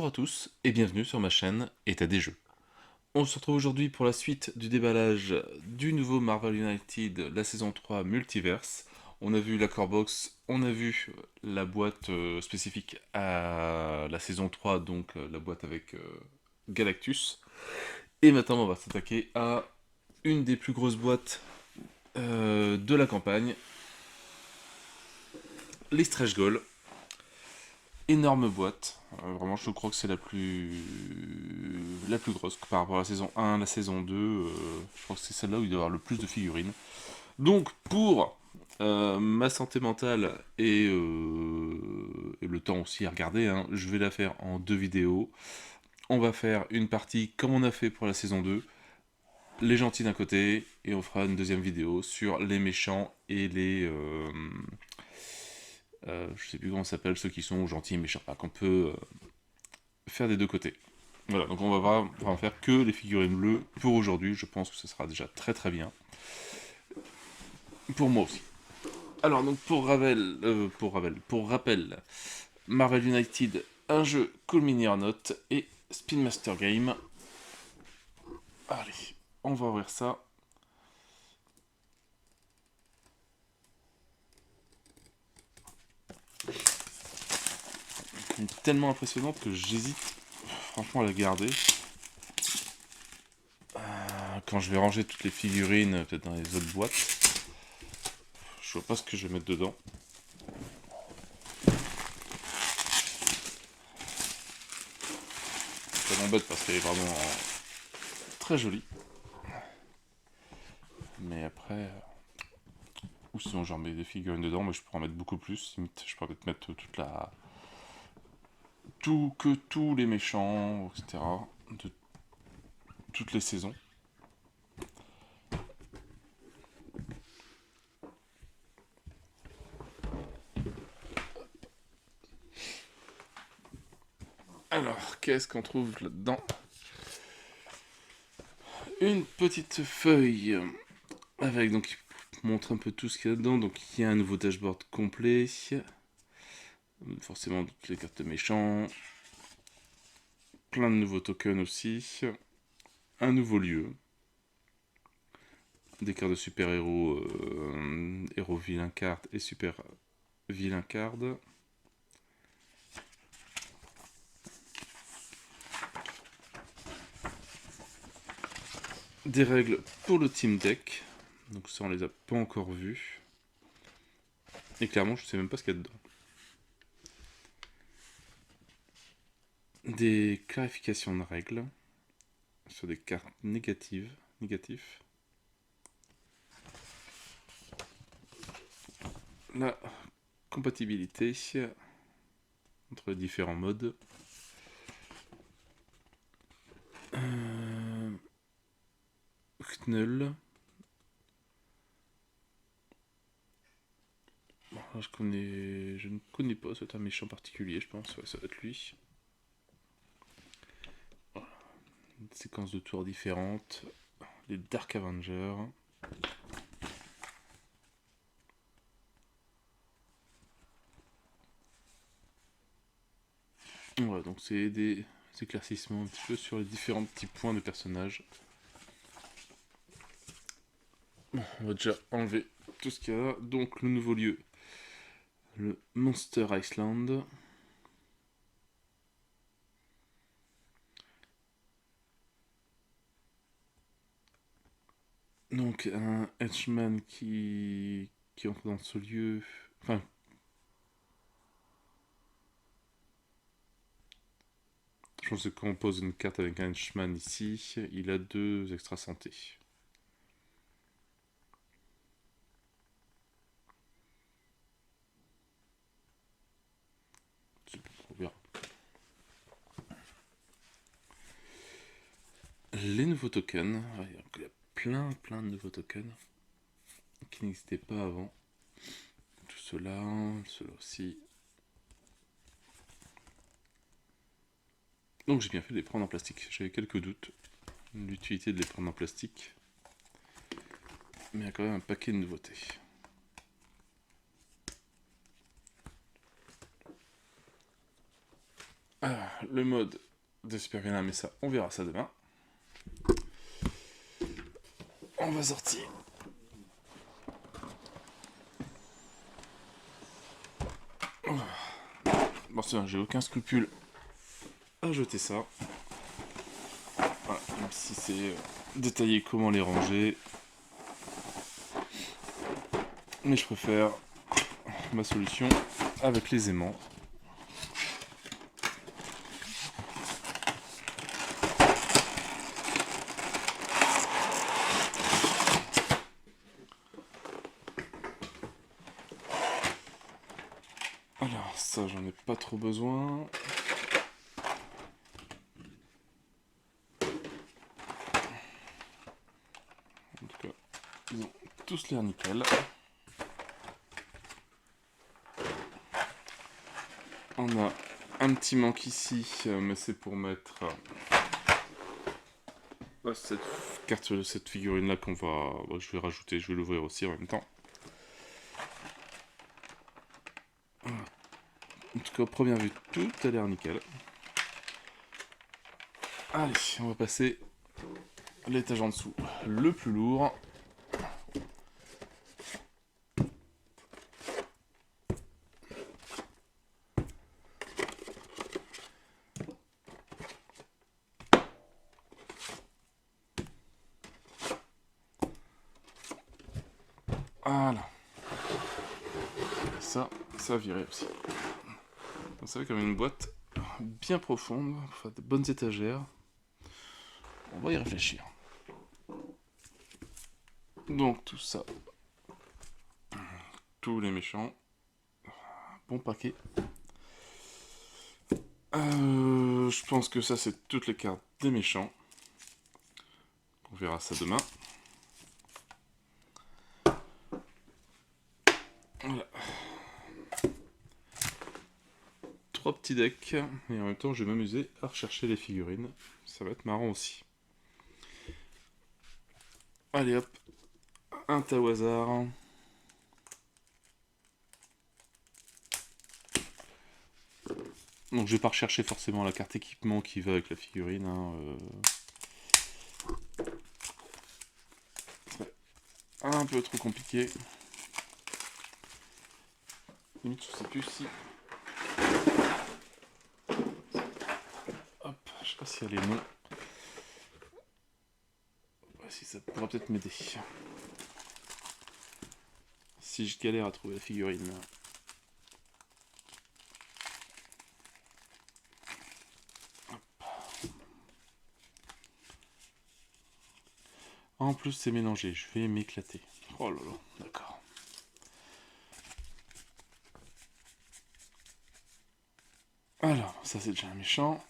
Bonjour à tous et bienvenue sur ma chaîne État des jeux. On se retrouve aujourd'hui pour la suite du déballage du nouveau Marvel United, la saison 3 Multiverse. On a vu la core box, on a vu la boîte spécifique à la saison 3, donc la boîte avec Galactus. Et maintenant on va s'attaquer à une des plus grosses boîtes de la campagne, les Stretch Goals. Énorme boîte, vraiment je crois que c'est la plus grosse par rapport à la saison 1, la saison 2, je crois que c'est celle-là où il doit y avoir le plus de figurines. Donc pour ma santé mentale et le temps aussi à regarder, hein, je vais la faire en 2 vidéos. On va faire une partie comme on a fait pour la saison 2, les gentils d'un côté, et on fera une deuxième vidéo sur les méchants et je sais plus comment ça s'appelle, ceux qui sont gentils et méchants, qu'on peut faire des deux côtés. Voilà, donc on va faire que les figurines bleues pour aujourd'hui, je pense que ce sera déjà très très bien. Pour moi aussi. Alors donc pour rappel, Marvel United, un jeu Cool Mini or Not et Spin Master Game. Allez, on va ouvrir ça. Elle est tellement impressionnante que j'hésite franchement à la garder. Quand je vais ranger toutes les figurines, peut-être dans les autres boîtes, je vois pas ce que je vais mettre dedans. Ça m'embête parce qu'elle est vraiment très jolie. Mais après, ou sinon j'en mets des figurines dedans, mais je pourrais en mettre beaucoup plus. Limite, je pourrais peut-être mettre tous les méchants, etc. de toutes les saisons. Alors, qu'est-ce qu'on trouve là-dedans? Une petite feuille avec, donc, qui montre un peu tout ce qu'il y a dedans. Donc, il y a un nouveau dashboard complet. Forcément, toutes les cartes de méchants. Plein de nouveaux tokens aussi. Un nouveau lieu. Des cartes de super-héros, héros vilain card et super vilain card. Des règles pour le team deck. Donc ça, on les a pas encore vues. Et clairement, je sais même pas ce qu'il y a dedans. Des clarifications de règles sur des cartes négatifs. La compatibilité entre les différents modes. Knull. Bon, là, je ne connais pas, c'est un méchant particulier, je pense. Ouais, ça doit être lui. Voilà. Une séquence de tours différentes. Les Dark Avengers. Voilà, donc c'est des éclaircissements un petit peu sur les différents petits points de personnages. Bon, on va déjà enlever tout ce qu'il y a. Donc le nouveau lieu, le Monster Island. Donc un henchman qui entre dans ce lieu. Enfin, je pense que quand on pose une carte avec un henchman ici, il a 2 extra santé. C'est pas trop bien. Les nouveaux tokens. Il y a plein de nouveaux tokens qui n'existaient pas avant. Tout cela, cela aussi. Donc j'ai bien fait de les prendre en plastique. J'avais quelques doutes de l'utilité de les prendre en plastique. Mais il y a quand même un paquet de nouveautés. Le mode de Super Villain, mais ça, on verra ça demain. On va sortir. Bon, c'est j'ai aucun scrupule à jeter ça. Voilà, même si c'est détaillé comment les ranger. Mais je préfère ma solution avec les aimants. Alors ça j'en ai pas trop besoin. En tout cas, ils ont tous l'air nickel. On a un petit manque ici, mais c'est pour mettre cette carte, cette figurine là qu'on va, je vais rajouter, je vais l'ouvrir aussi en même temps. En tout cas, première vue, tout a l'air nickel. Allez, on va passer à l'étage en dessous, le plus lourd. Voilà. Ça va virer aussi. Vous savez, comme une boîte bien profonde, enfin, de bonnes étagères. On va y réfléchir. Donc tout ça, tous les méchants, bon paquet. Je pense que ça c'est toutes les cartes des méchants. On verra ça demain. Voilà. 3 petits decks, et en même temps je vais m'amuser à rechercher les figurines. Ça va être marrant aussi. Allez hop, un tas au hasard. Donc je vais pas rechercher forcément la carte équipement qui va avec la figurine. Un peu trop compliqué. Limite je sais plus si... Hop, je sais pas s'il y a les noms. Si ça pourra peut-être m'aider. Si je galère à trouver la figurine. En plus c'est mélangé, je vais m'éclater. Oh là là, d'accord. Alors, ça c'est déjà un méchant.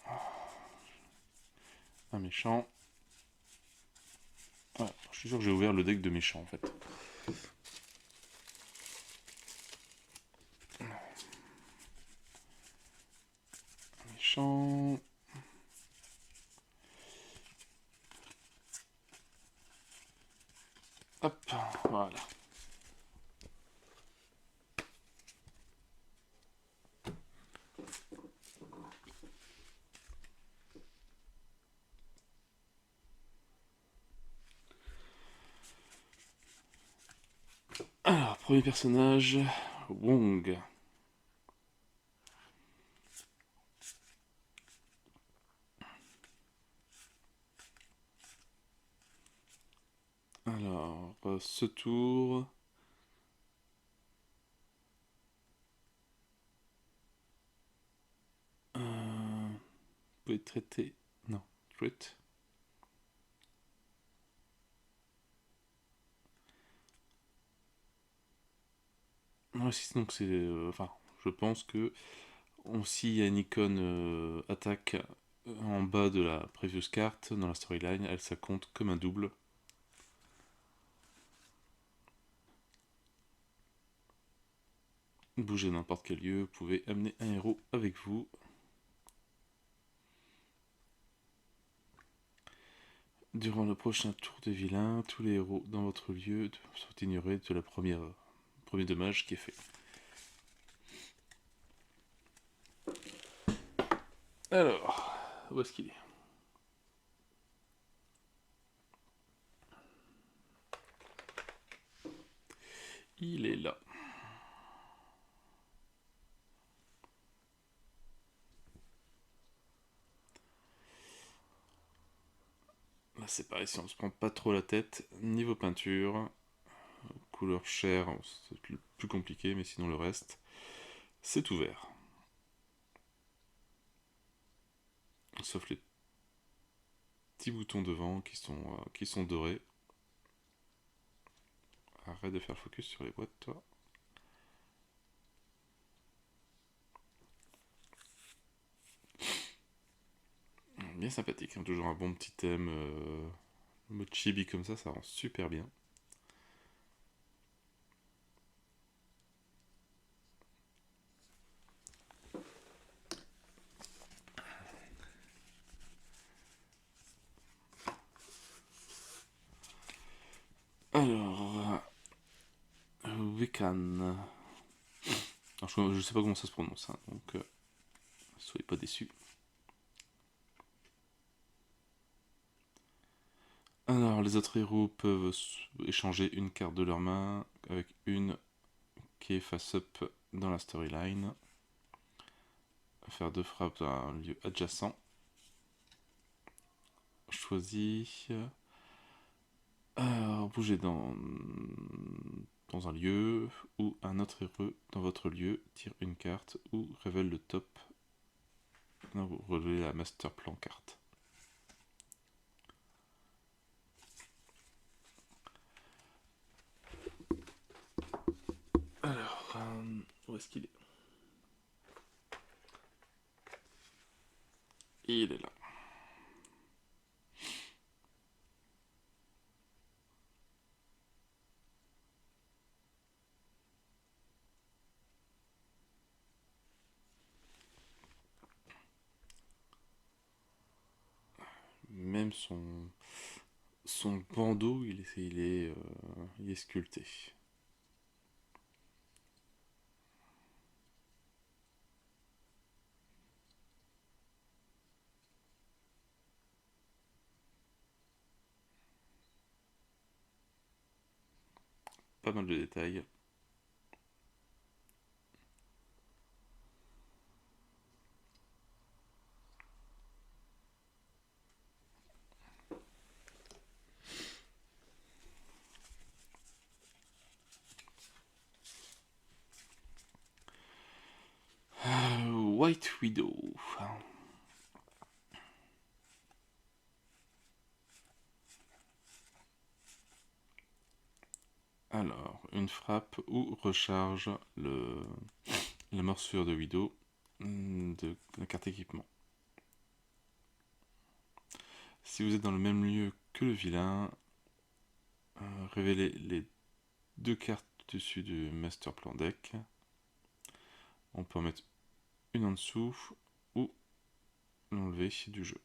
Un méchant. Ouais, je suis sûr que j'ai ouvert le deck de méchants en fait. Méchant. Hop, voilà. Alors, premier personnage, Wong. Alors, ce tour... Vous pouvez traiter... Non, treat. Ouais, si, donc c'est... enfin, je pense que... S'il y a une icône attaque en bas de la previous carte, dans la storyline, elle ça compte comme un double. Bougez n'importe quel lieu, vous pouvez amener un héros avec vous. Durant le prochain tour de vilain, tous les héros dans votre lieu sont ignorés de la premier dommage qui est fait. Alors, où est-ce qu'il est? Il est là. Là, c'est pareil, si on se prend pas trop la tête. Niveau peinture, couleur chair, c'est le plus compliqué, mais sinon le reste, c'est tout vert. Sauf les petits boutons devant qui sont dorés. Arrête de faire le focus sur les boîtes, toi. Bien sympathique, hein, toujours un bon petit thème. Mode chibi comme ça rend super bien. Alors, Wiccan. Alors, je sais pas comment ça se prononce, hein, donc soyez pas déçus. Alors, les autres héros peuvent échanger une carte de leur main avec une qui est face-up dans la storyline. Faire deux frappes dans un lieu adjacent. Choisis. Bouger dans un lieu ou un autre héros dans votre lieu, tire une carte ou révèle le top. Non, vous relevez la master plan carte. Alors, où est-ce qu'il est? Il est là. Même son bandeau, il est sculpté. Pas mal de détails. White Widow. Alors, une frappe ou recharge la morsure de Widow de la carte équipement. Si vous êtes dans le même lieu que le vilain, révélez les deux cartes dessus du master plan deck. On peut en mettre une en dessous ou l'enlever du jeu.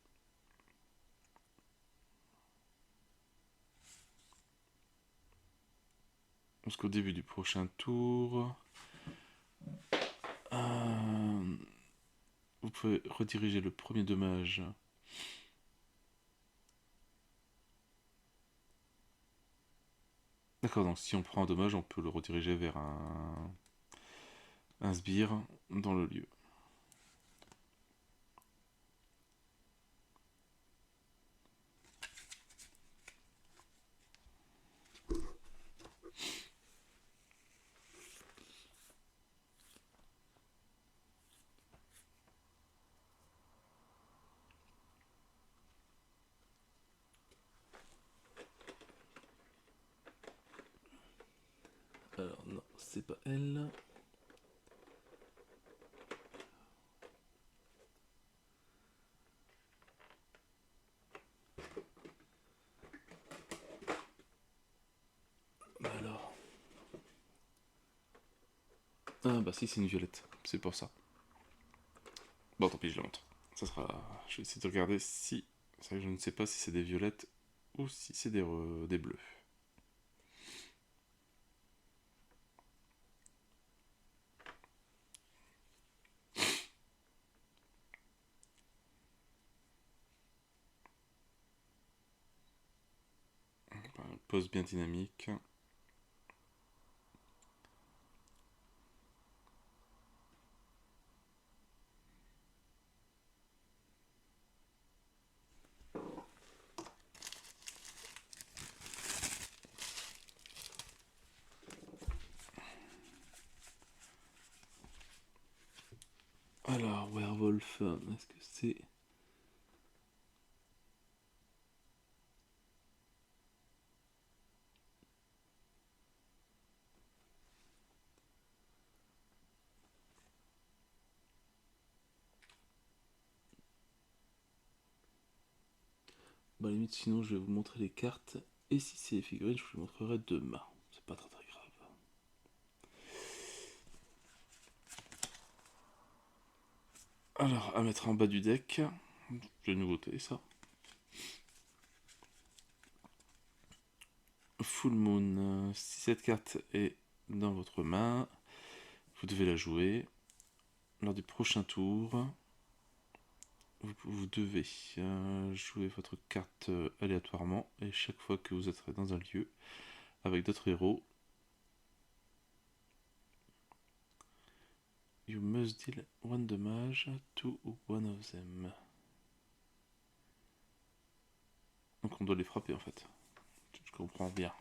Jusqu'au début du prochain tour, vous pouvez rediriger le premier dommage D'accord, donc si on prend un dommage, on peut le rediriger vers un sbire dans le lieu. Alors non, c'est pas elle. Alors. Ah bah si, c'est une violette, c'est pour ça. Bon, tant pis, je la montre. Ça sera. Je vais essayer de regarder si. C'est vrai que je ne sais pas si c'est des violettes ou si c'est des bleus. pose bien dynamique. Alors, Werewolf, est-ce que c'est... Bah, limite, sinon, je vais vous montrer les cartes. Et si c'est les figurines, je vous les montrerai demain. C'est pas très très grave. Alors, à mettre en bas du deck. De nouveauté, ça. Full Moon. Si cette carte est dans votre main, vous devez la jouer. Lors du prochain tour, vous devez jouer votre carte aléatoirement. Et chaque fois que vous êtes dans un lieu avec d'autres héros, you must deal one damage to one of them. Donc on doit les frapper en fait. Je comprends bien.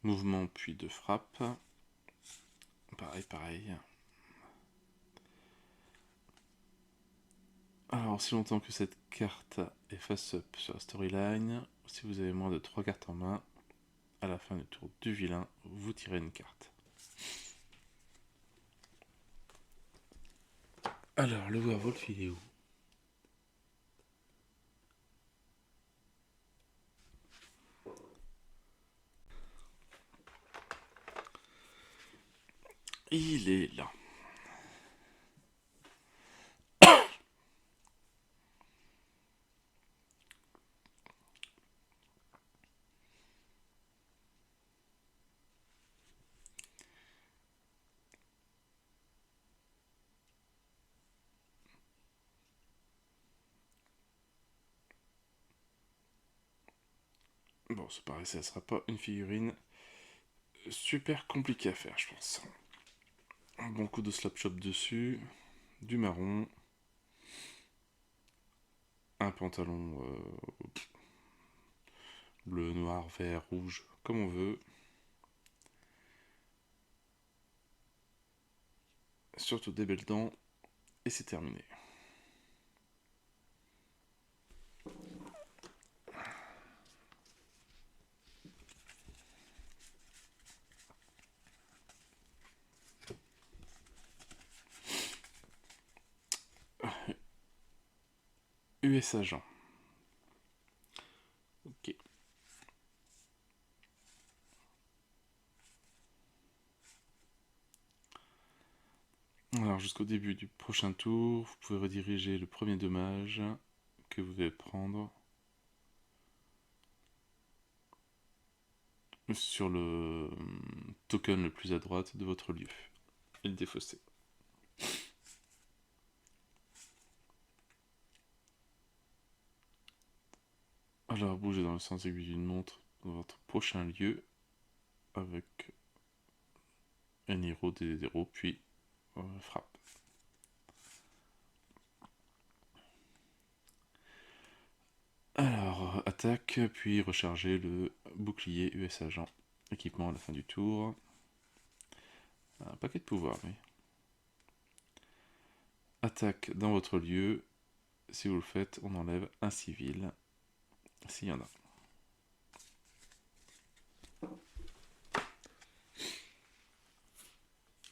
Mouvement puis de frappe. Pareil. Alors, aussi longtemps que cette carte est face-up sur la storyline, si vous avez moins de 3 cartes en main, à la fin du tour du vilain, vous tirez une carte. Alors, le werewolf, il est où? Il est là. Bon, c'est pareil, ça sera pas une figurine super compliquée à faire, je pense. Un bon coup de slap chop dessus, du marron, un pantalon bleu, noir, vert, rouge, comme on veut. Surtout des belles dents, et c'est terminé. US Agent. Ok. Alors jusqu'au début du prochain tour, vous pouvez rediriger le premier dommage que vous devez prendre sur le token le plus à droite de votre lieu et le défausser. Alors bougez dans le sens aiguille d'une montre dans votre prochain lieu avec un héros, des héros, puis frappe. Alors attaque, puis recharger le bouclier US Agent. Équipement à la fin du tour. Un paquet de pouvoirs, oui. Attaque dans votre lieu. Si vous le faites, on enlève un civil. S'il y en a.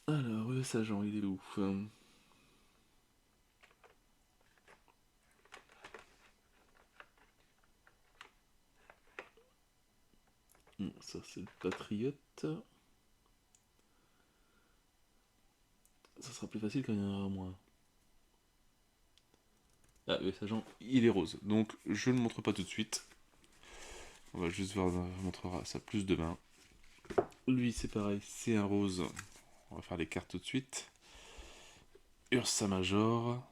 Alors, US Agent, il est où? Ça, c'est le Patriote. Ça sera plus facile quand il y en aura moins. Ah, US Agent, il est rose. Donc, je ne le montre pas tout de suite. On va juste voir, on montrera ça plus demain. Lui, c'est pareil, c'est un rose. On va faire les cartes tout de suite. Ursa Major.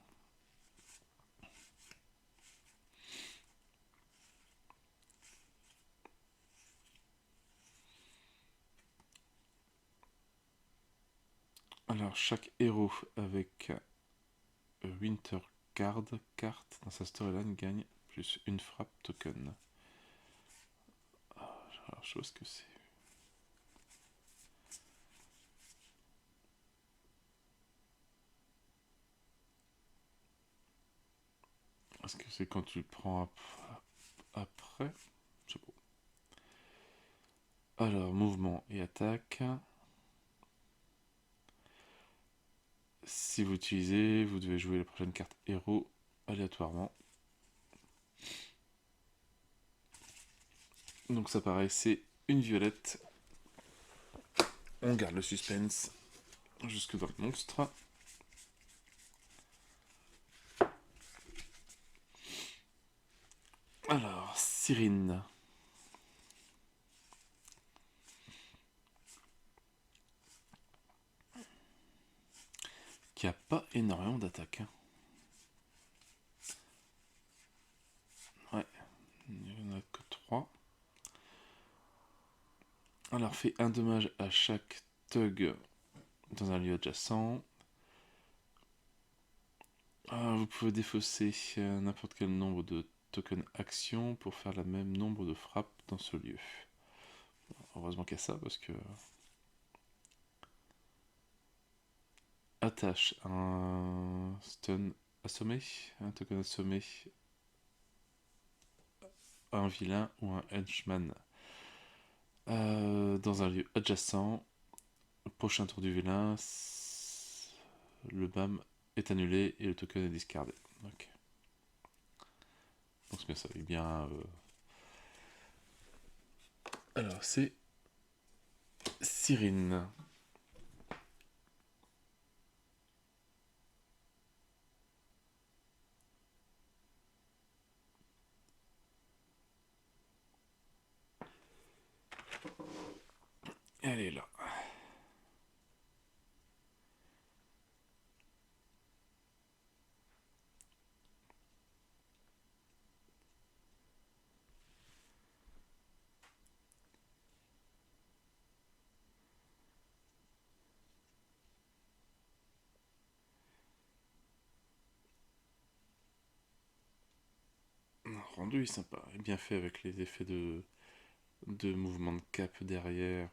Alors, chaque héros avec Winter Card carte dans sa storyline gagne plus une frappe token. Alors, je sais pas ce que c'est. Est-ce que c'est quand tu le prends après? Je sais pas. Alors, mouvement et attaque. Si vous utilisez, vous devez jouer la prochaine carte héros aléatoirement. Donc ça pareil, c'est une violette. On garde le suspense jusque dans le monstre. Alors, Cyrine. Qui a pas énormément d'attaques. Ouais, il n'y en a que 3. Alors, fait un dommage à chaque thug dans un lieu adjacent. Vous pouvez défausser n'importe quel nombre de tokens actions pour faire le même nombre de frappes dans ce lieu. Heureusement qu'il y a ça parce que attache un stun assommé, un token assommé à un vilain ou un henchman dans un lieu adjacent. Prochain tour du vilain, le BAM est annulé et le token est discardé. Ok. Donc c'est bien ça, et bien. Alors c'est Cyrine. Elle est là. Rendu est sympa, et bien fait avec les effets de mouvement de cap derrière.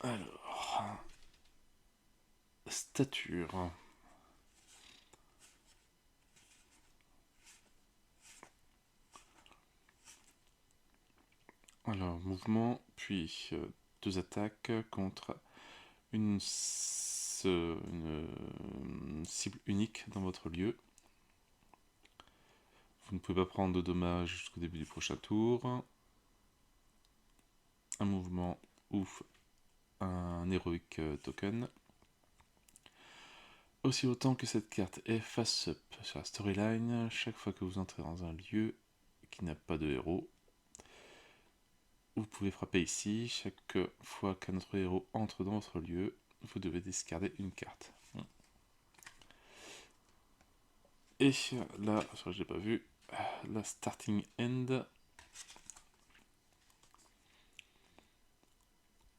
Alors, stature. Alors, mouvement, puis 2 attaques contre une cible unique dans votre lieu. Vous ne pouvez pas prendre de dommages jusqu'au début du prochain tour. Un mouvement ou un héroïque token. Aussi longtemps que cette carte est face-up sur la storyline, chaque fois que vous entrez dans un lieu qui n'a pas de héros, vous pouvez frapper ici. Chaque fois qu'un autre héros entre dans votre lieu, vous devez discarder une carte. Et là, je l'ai pas vu, la starting end.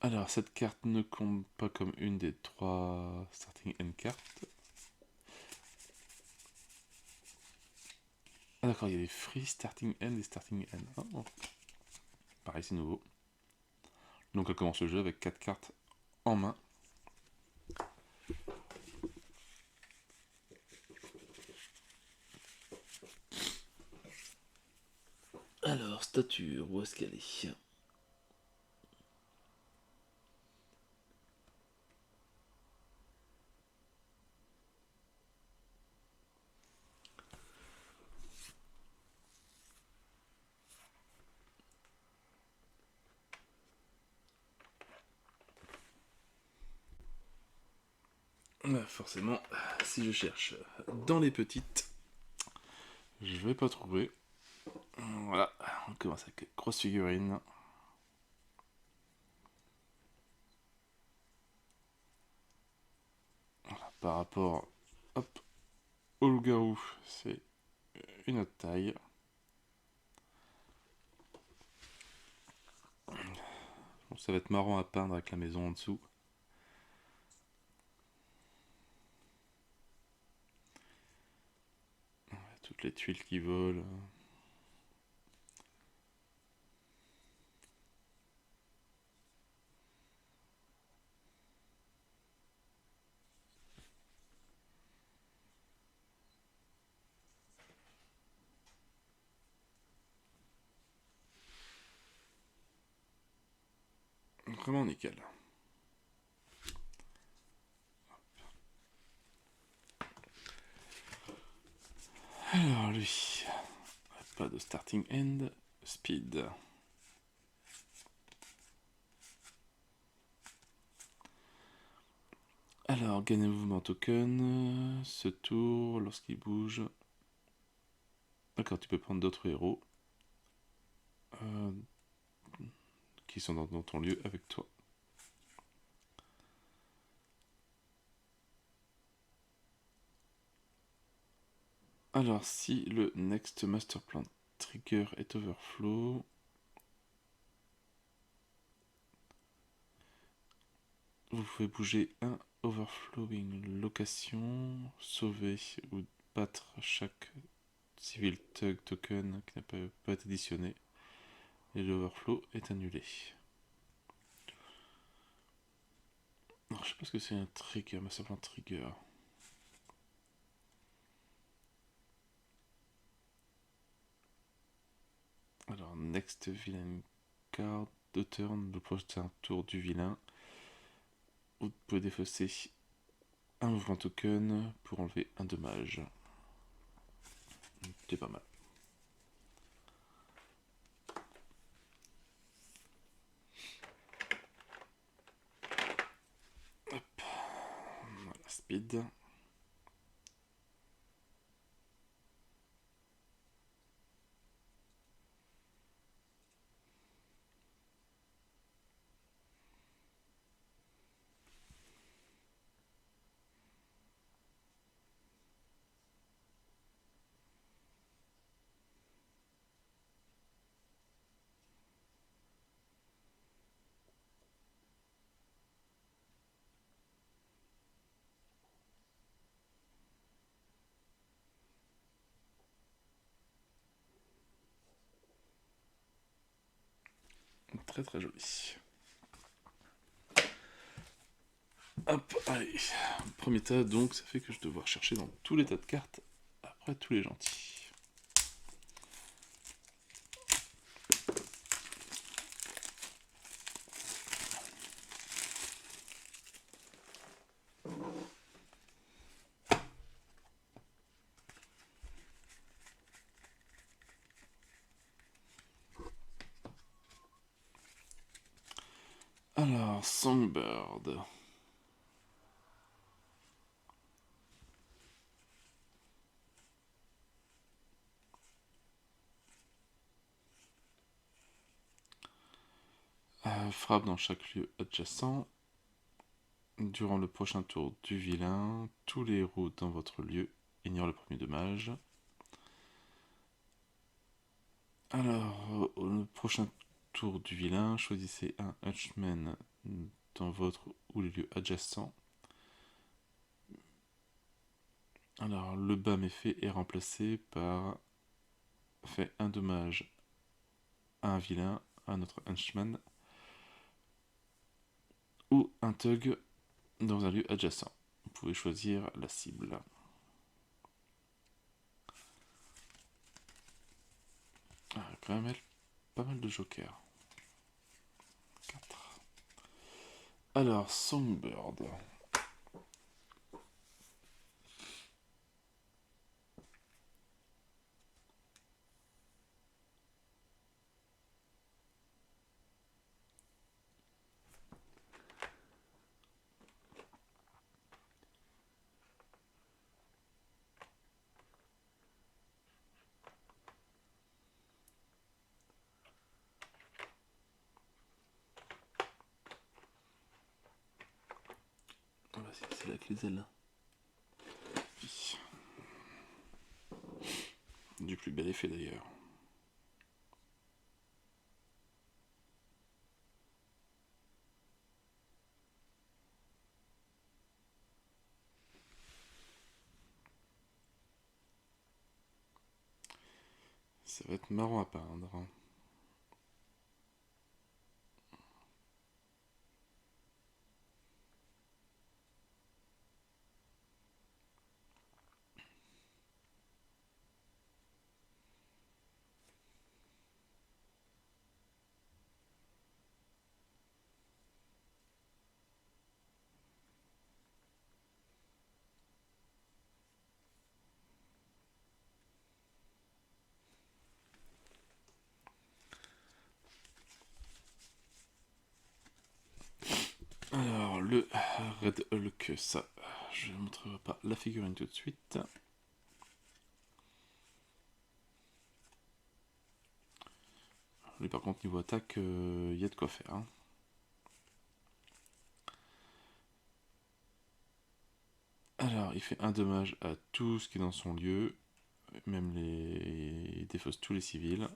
Alors, cette carte ne compte pas comme une des 3 starting end cartes. Ah d'accord, il y a des free starting end et starting end. Oh, oh. Pareil, c'est nouveau. Donc elle commence le jeu avec 4 cartes en main. Alors, stature, où est-ce qu'elle est? Forcément, si je cherche dans les petites, je vais pas trouver. Voilà, on commence avec les grosses figurines. Voilà, par rapport hop, au loup-garou, c'est une autre taille. ça va être marrant à peindre avec la maison en dessous. Toutes les tuiles qui volent. Vraiment nickel. Alors lui, pas de starting end, speed. Alors, gain un mouvement token, ce tour, lorsqu'il bouge. D'accord, tu peux prendre d'autres héros qui sont dans ton lieu avec toi. Alors, si le next master plan trigger est overflow, vous pouvez bouger un overflowing location, sauver ou battre chaque civil tug token qui n'a pas été additionné, et l'overflow est annulé. Alors, je sais pas ce que c'est un trigger, master plan trigger. Alors, next villain card de turn, le prochain tour du vilain. Vous pouvez défausser un mouvement token pour enlever un dommage. C'est pas mal. Hop. Voilà, speed. Très très joli. Hop, allez. Premier tas, donc ça fait que je vais devoir chercher dans tous les tas de cartes après tous les gentils. Alors, Songbird. Frappe dans chaque lieu adjacent. Durant le prochain tour du vilain, tous les héros dans votre lieu ignorent le premier dommage. Alors, le prochain tour du vilain, choisissez un Hunchman dans votre ou les lieux adjacents. Alors, le bas méfait est remplacé par fait un dommage à un vilain, à notre Hunchman, ou un Thug dans un lieu adjacent. Vous pouvez choisir la cible. Ah, quand même, pas mal de jokers. 4. Alors, Songbird. C'est la clé là. Du plus bel effet d'ailleurs. Ça va être marrant à peindre. Alors, le Red Hulk, ça, je ne montrerai pas la figurine tout de suite. Lui, par contre, niveau attaque, y a de quoi faire. Hein. Alors, il fait un dommage à tout ce qui est dans son lieu, même les... il défausse tous les civils.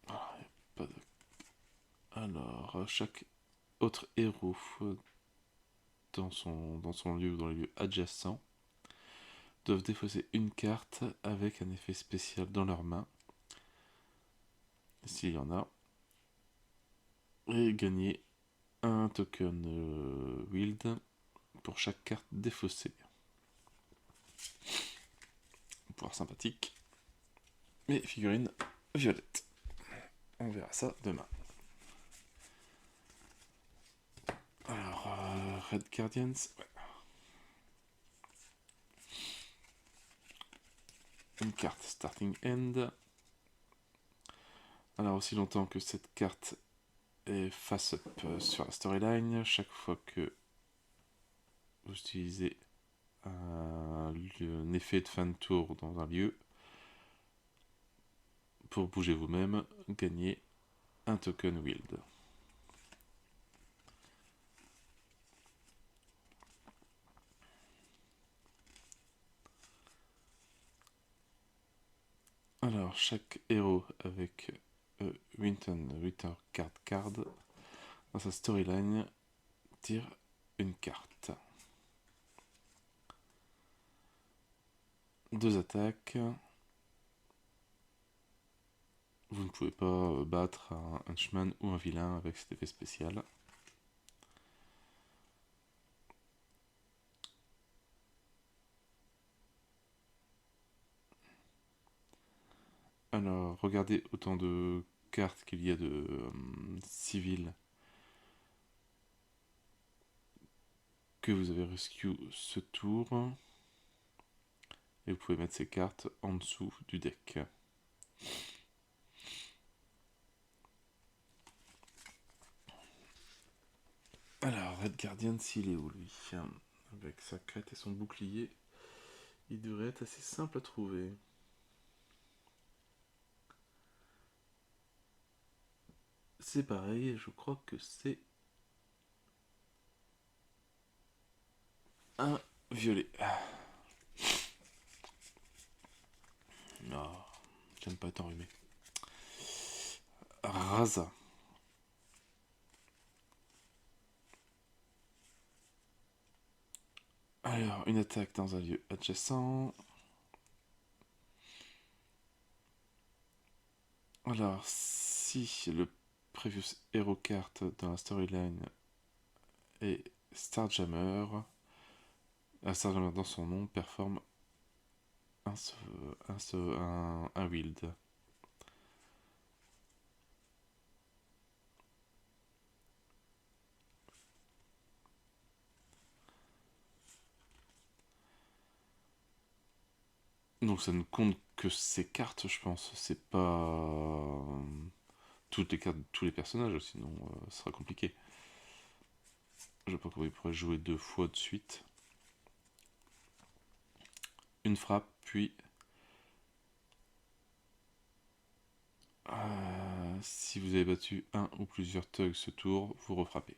Ah, y a pas de... Alors, chaque autre héros dans son lieu ou dans les lieux adjacents doivent défausser une carte avec un effet spécial dans leurs mains, s'il y en a, et gagner un token wild pour chaque carte défaussée. Pouvoir sympathique. Mais figurine violette. On verra ça demain. Alors, Red Guardians, ouais. Une carte Starting End. Alors, aussi longtemps que cette carte est face-up sur la storyline, chaque fois que vous utilisez un effet de fin de tour dans un lieu, pour bouger vous-même, gagnez un token wild. Alors, chaque héros avec Winton Card dans sa storyline tire une carte. 2 attaques. Vous ne pouvez pas battre un henchman ou un vilain avec cet effet spécial. Alors, regardez autant de cartes qu'il y a de civils que vous avez rescue ce tour. Et vous pouvez mettre ces cartes en dessous du deck. Alors, Red Guardian, s'il est où lui? Avec sa crête et son bouclier, il devrait être assez simple à trouver. C'est pareil, je crois que c'est un violet. Non, j'aime pas être enrhumé. Raza. Alors, une attaque dans un lieu adjacent. Alors, si le previous hero card dans la storyline est Starjammer, Starjammer dans son nom performe un wild. Donc ça ne compte que ces cartes, je pense. C'est pas toutes les cartes de tous les personnages, sinon ce sera compliqué. Je vois pas comment il pourrait jouer 2 fois de suite. Une frappe, puis si vous avez battu un ou plusieurs thugs ce tour, vous refrappez.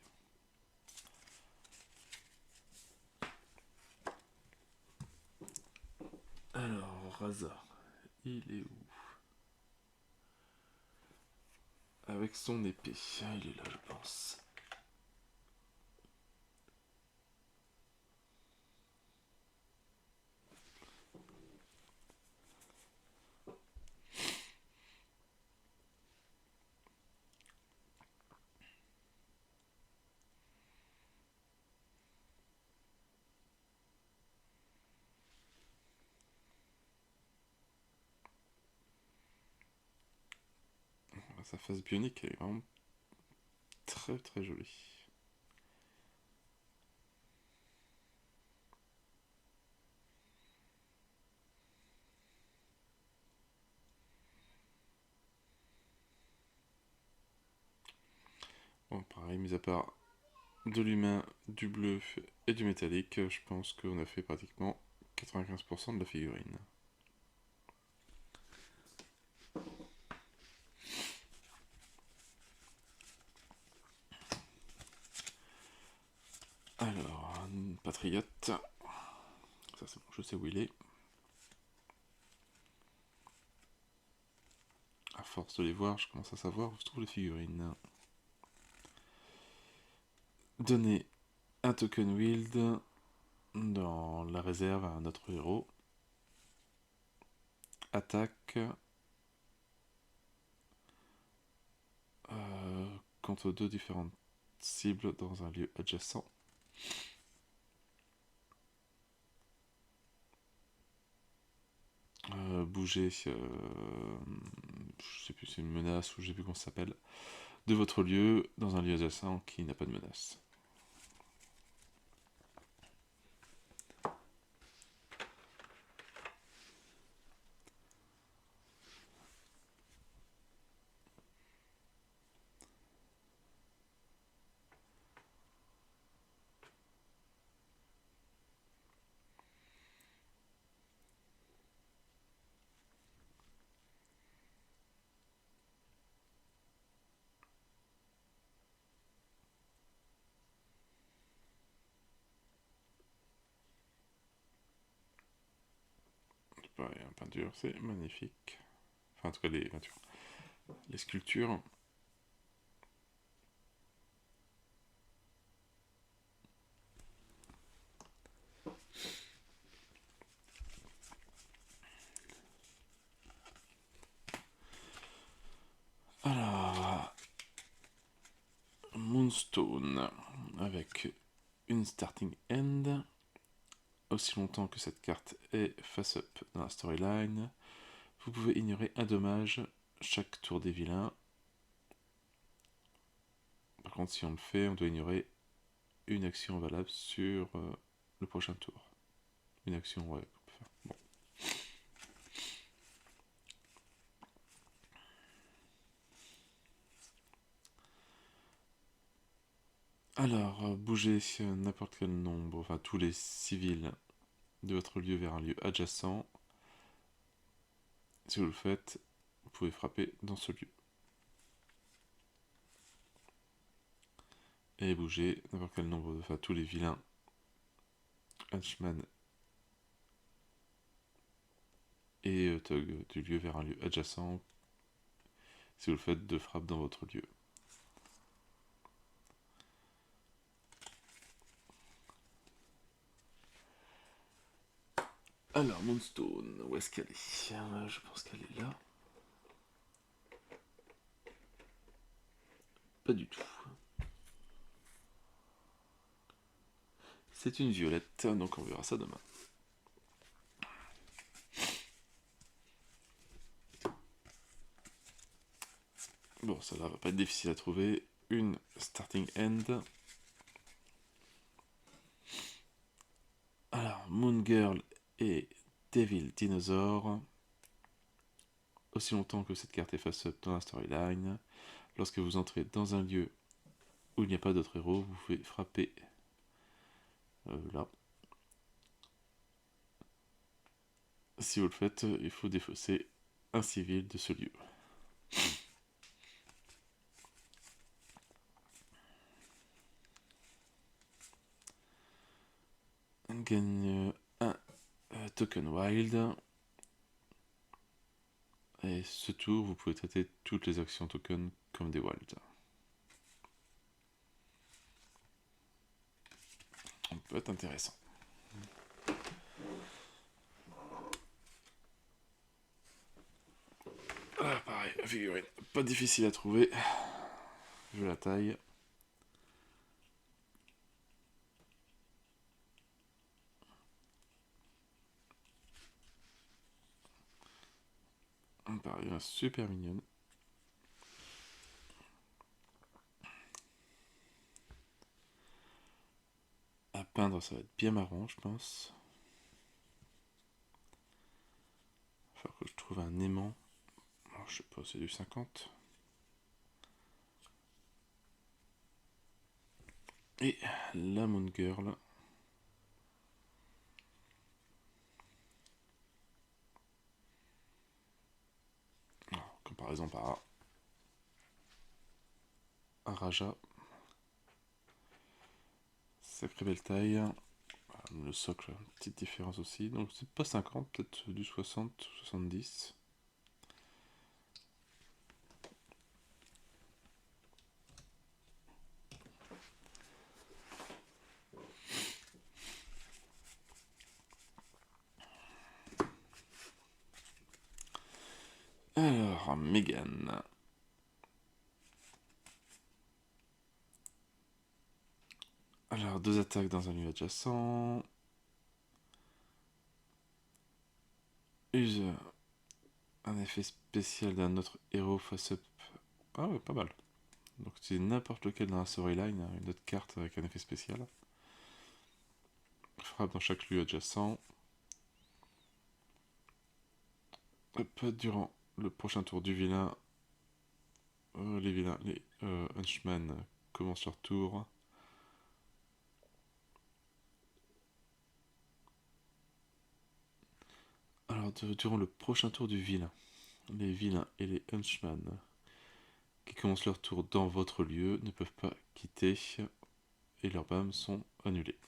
Alors, Raza, il est où? Avec son épée, il est là, je pense. Sa face bionique, elle est vraiment très très jolie. Bon, pareil, mis à part de l'humain, du bleu et du métallique, je pense qu'on a fait pratiquement 95% de la figurine. Alors, un patriote. Ça c'est bon, je sais où il est. À force de les voir, je commence à savoir où se trouvent les figurines. Donner un token wield dans la réserve à un autre héros. Attaque contre 2 différentes cibles dans un lieu adjacent. Bouger, je sais plus si c'est une menace ou je sais plus comment ça s'appelle, de votre lieu dans un lieu adjacent qui n'a pas de menace. Pareil, en peinture, c'est magnifique. Enfin, en tout cas, les peintures. Les sculptures. Alors, Moonstone, avec une starting end. Aussi longtemps que cette carte est face-up dans la storyline, vous pouvez ignorer un dommage chaque tour des vilains. Par contre, si on le fait, on doit ignorer une action valable sur le prochain tour. Une action, ouais, qu'on peut faire. Bon. Alors, bougez n'importe quel nombre, enfin tous les civils de votre lieu vers un lieu adjacent. Si vous le faites, vous pouvez frapper dans ce lieu. Et bouger n'importe quel nombre, enfin tous les vilains Henchman et Tug du lieu vers un lieu adjacent. Si vous le faites, 2 frappes dans votre lieu. Alors, Moonstone, où est-ce qu'elle est? Je pense qu'elle est là. Pas du tout. C'est une violette, donc on verra ça demain. Bon, ça là va pas être difficile à trouver. Une starting end. Alors, Moon Girl et Devil Dinosaur. Aussi longtemps que cette carte est face-up dans la storyline, lorsque vous entrez dans un lieu où il n'y a pas d'autre héros, vous pouvez frapper là. Si vous le faites, il faut défausser un civil de ce lieu. On gagne un token wild. Et ce tour, vous pouvez traiter toutes les actions token comme des wilds. Ça peut être intéressant. Ah, pareil, figurine. Pas difficile à trouver. Je la taille. Pareil, super mignonne. peindre, ça va être bien marrant, je pense. Il va falloir que je trouve un aimant. Alors, je sais pas, c'est du 50. Et la Moon Girl. Alors, comparaison par Araja. Sacrée belle taille. Le socle, petite différence aussi. Donc c'est pas 50, peut-être du 60 ou 70. Alors, Megan. Alors, 2 attaques dans un lieu adjacent. Use un effet spécial d'un autre héros face-up. Ah ouais, pas mal. Donc c'est n'importe lequel dans la storyline, une autre carte avec un effet spécial. Frappe dans chaque lieu adjacent. Hop, durant le prochain tour du vilain, les henchmen commencent leur tour. Alors, durant le prochain tour du vilain, les vilains et les henchmen qui commencent leur tour dans votre lieu ne peuvent pas quitter et leurs BAM sont annulés.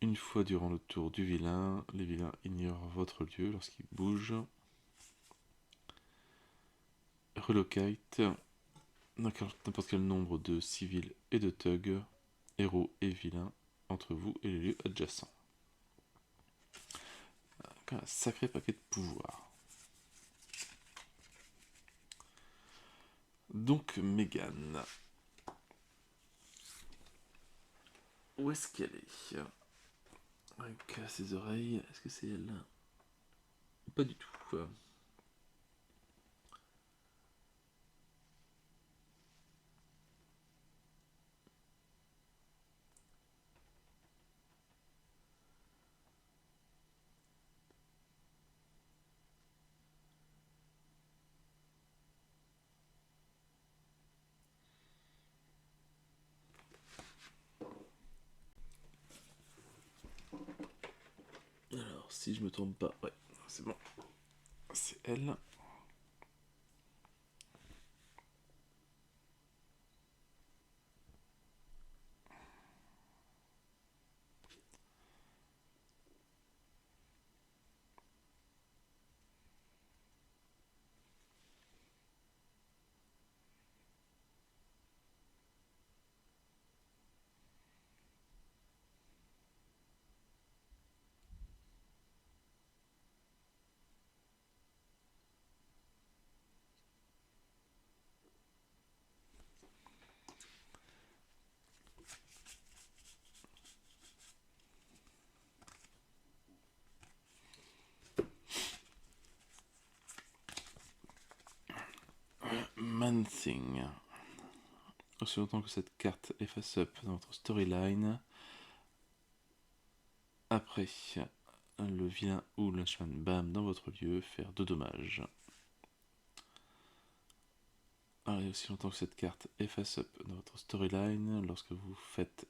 Une fois durant le tour du vilain, les vilains ignorent votre lieu lorsqu'ils bougent. Relocate n'importe quel nombre de civils et de thugs, héros et vilains, entre vous et les lieux adjacents. Un sacré paquet de pouvoir. Donc Megan. Où est-ce qu'elle est? Avec ses oreilles, est-ce que c'est elle? Pas du tout. Alors, si je me trompe pas, ouais, c'est bon. C'est elle. Man-Thing. Aussi longtemps que cette carte est face-up dans votre storyline, après le vilain ou l'henchman BAM dans votre lieu, faire 2 dommages. Alors, et aussi longtemps que cette carte est face-up dans votre storyline, lorsque vous faites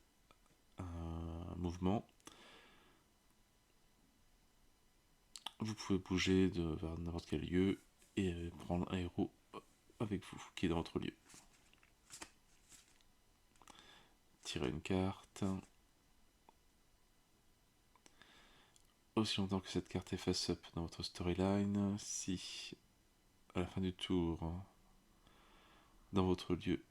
un mouvement, vous pouvez bouger vers n'importe quel lieu et prendre un héros avec vous qui est dans votre lieu. Tirez une carte. Aussi longtemps que cette carte est face-up dans votre storyline, si à la fin du tour, dans votre lieu,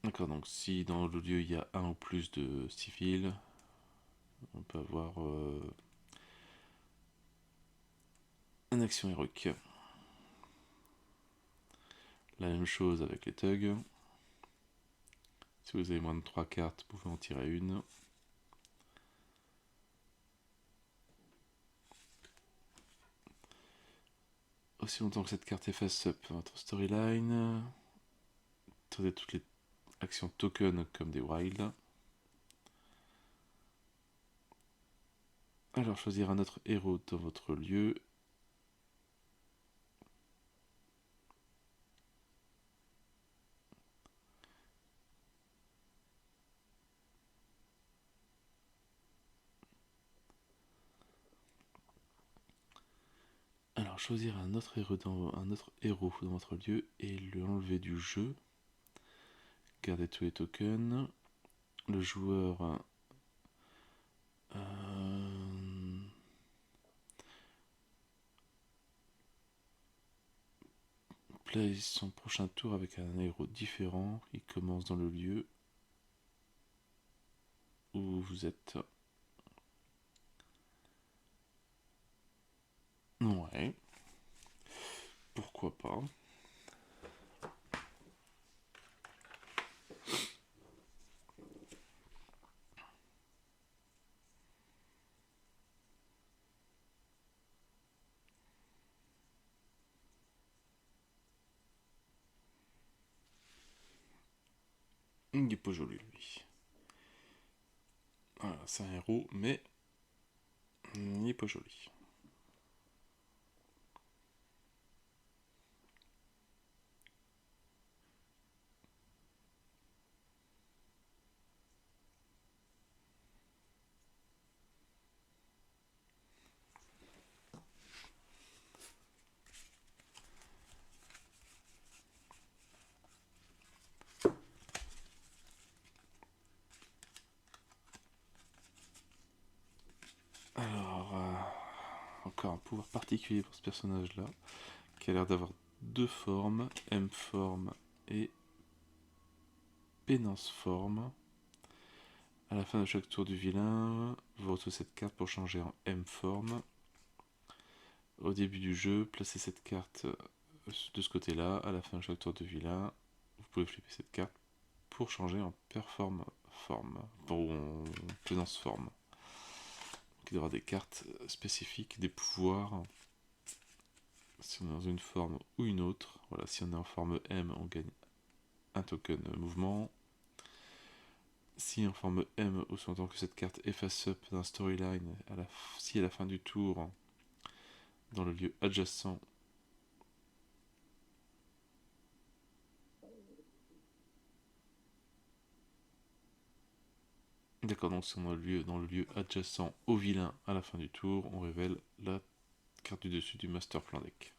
d'accord, donc si dans le lieu il y a un ou plus de civils, on peut avoir une action héroïque. La même chose avec les thugs. Si vous avez moins de 3 cartes, vous pouvez en tirer une. Aussi longtemps que cette carte est face-up votre storyline, traitez toutes les actions token comme des wilds. Alors choisir un autre héros dans votre lieu. Alors choisir un autre héros dans votre lieu et le enlever du jeu. Gardez tous les tokens. Le joueur place son prochain tour avec un héros différent. Il commence dans le lieu où vous êtes. Ouais. Pourquoi pas. Il n'est pas joli lui. Voilà, c'est un héros, mais il n'est pas joli. Alors, encore un pouvoir particulier pour ce personnage-là, qui a l'air d'avoir deux formes, M-forme et Pénance forme. À la fin de chaque tour du vilain, vous retrouvez cette carte pour changer en M-forme. Au début du jeu, placez cette carte de ce côté-là. À la fin de chaque tour de vilain, vous pouvez flipper cette carte pour changer en Perform forme, ou en Pénance forme. Il y aura des cartes spécifiques, des pouvoirs. Si on est dans une forme ou une autre, voilà, si on est en forme M, on gagne un token mouvement. Si en forme M, ou sous-entend que cette carte est face-up d'un storyline, si à la fin du tour, dans le lieu adjacent, d'accord, donc si on est dans le lieu adjacent au vilain à la fin du tour, on révèle la carte du dessus du master plan deck.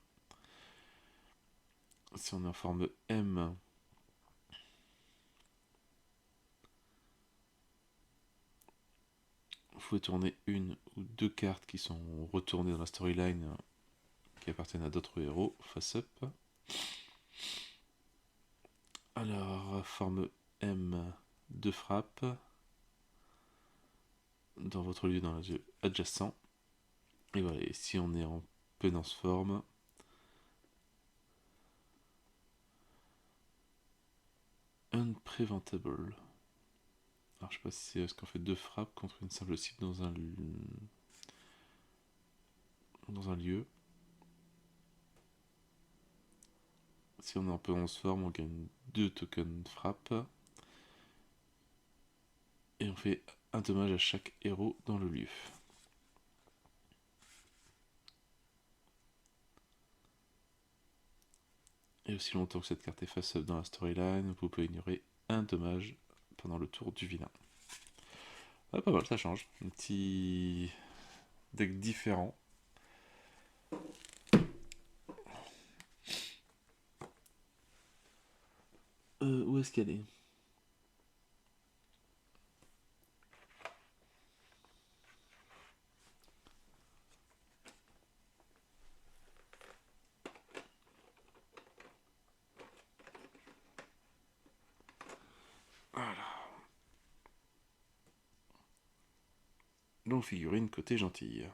Si on est en forme M, vous pouvez tourner une ou deux cartes qui sont retournées dans la storyline qui appartiennent à d'autres héros face-up. Alors, forme M, 2 frappes dans votre lieu dans le lieu adjacent. Et voilà, et si on est en penance forme, unpreventable. Alors je sais pas si c'est parce qu'on fait 2 frappes contre une simple cible dans un lieu. Si on est en penance forme, on gagne 2 tokens de frappe. Et on fait un dommage à chaque héros dans le lieu. Et aussi longtemps que cette carte est face-up dans la storyline, vous pouvez ignorer un dommage pendant le tour du vilain. Ah, pas mal, ça change. Un petit deck différent. Où est-ce qu'elle est? Voilà. Donc figurine côté gentille.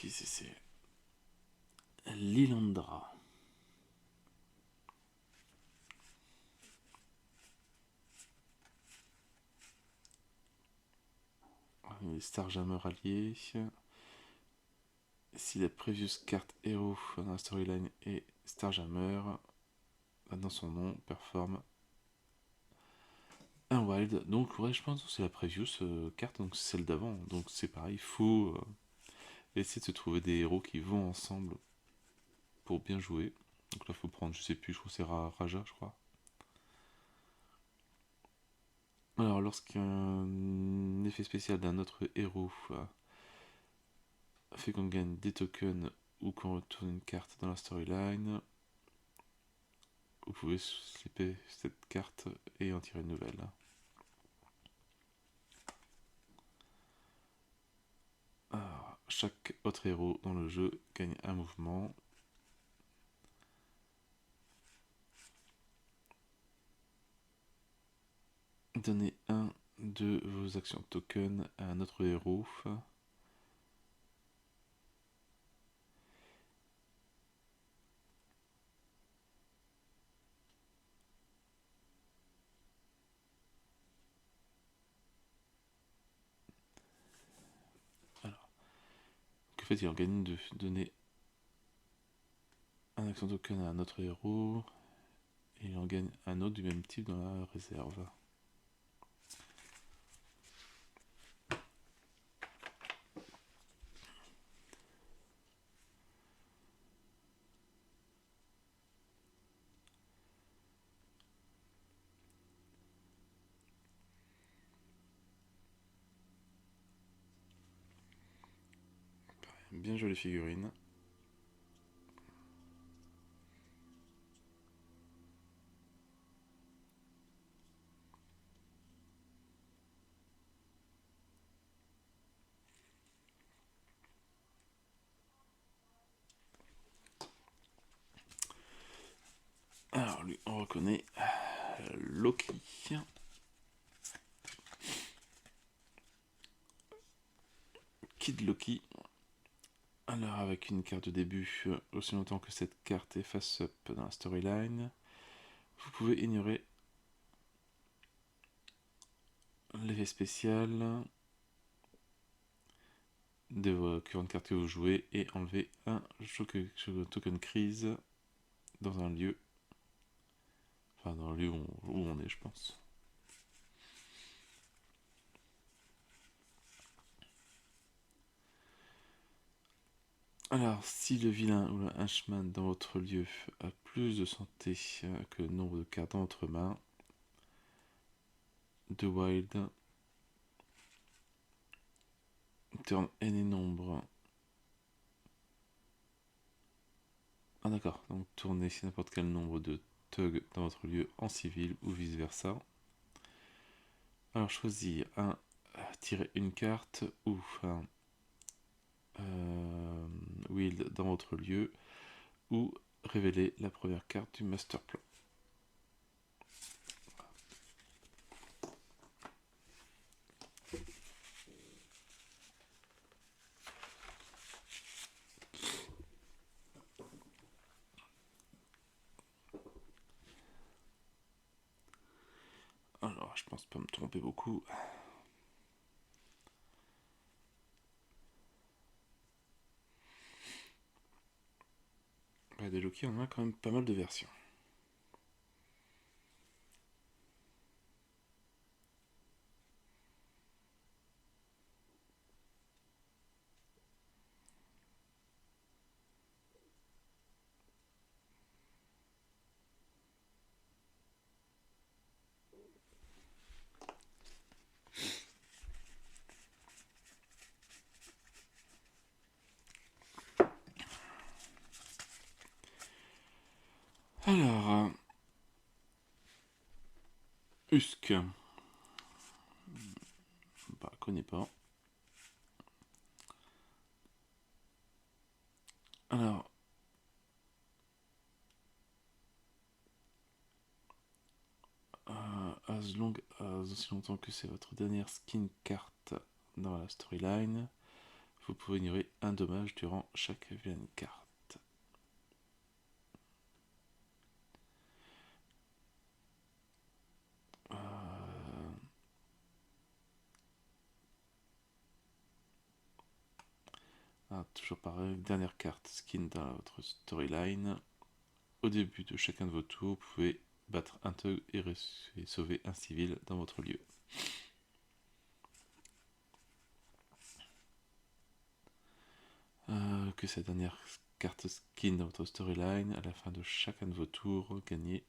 qui c'est Lilandra. Les Starjammer alliés. Si la previous carte héros dans la storyline est Starjammer, dans son nom, performe un wild. Donc ouais, je pense que c'est la previous carte, donc c'est celle d'avant. Donc c'est pareil, il faut essayer de se trouver des héros qui vont ensemble pour bien jouer. Donc là, il faut prendre, je sais plus, je crois que c'est Raja, je crois. Alors, lorsqu'un effet spécial d'un autre héros fait qu'on gagne des tokens ou qu'on retourne une carte dans la storyline, vous pouvez slipper cette carte et en tirer une nouvelle. Alors, chaque autre héros dans le jeu gagne un mouvement. Donnez un de vos actions tokens à un autre héros. Alors, en fait, il organise de donner un action token à un autre héros et il en gagne un autre du même type dans la réserve. Bien jolie figurine. Alors lui, on reconnaît Loki. Kid Loki. Alors avec une carte de début, aussi longtemps que cette carte est face-up dans la storyline, vous pouvez ignorer l'effet spécial de vos current cartes que vous jouez et enlever un token crise dans un lieu. Enfin, dans le lieu où on est, je pense. Alors, si le vilain ou le henchman dans votre lieu a plus de santé que le nombre de cartes dans votre main, de wild, turn any nombre. Ah d'accord, donc tournez n'importe quel nombre de thugs dans votre lieu en civil ou vice versa. Alors choisir un, tirer une carte ou un wild dans votre lieu ou révéler la première carte du master plan. Alors je pense pas me tromper beaucoup. Des Loki, on a quand même pas mal de versions. Alors, Husk. Bah, connais pas. Alors, as long as, aussi longtemps que c'est votre dernière skin carte dans la storyline, vous pouvez ignorer un dommage durant chaque vilaine carte. Toujours pareil, dernière carte skin dans votre storyline. Au début de chacun de vos tours, vous pouvez battre un thug et sauver un civil dans votre lieu. Que cette dernière carte skin dans votre storyline, à la fin de chacun de vos tours, gagnez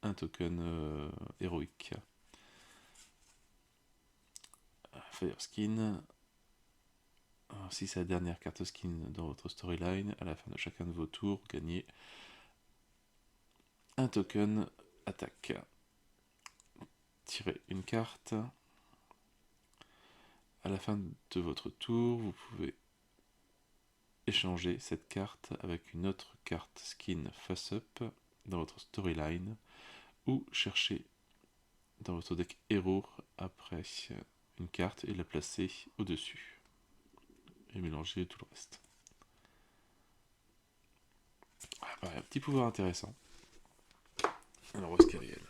un token héroïque. Fire skin. Si c'est la dernière carte skin dans votre storyline, à la fin de chacun de vos tours, gagnez un token attaque. Tirez une carte. À la fin de votre tour, vous pouvez échanger cette carte avec une autre carte skin face-up dans votre storyline ou chercher dans votre deck héros après une carte et la placer au-dessus et mélanger tout le reste. Un petit pouvoir intéressant. Alors, où est-ce qu'elle est, elle ?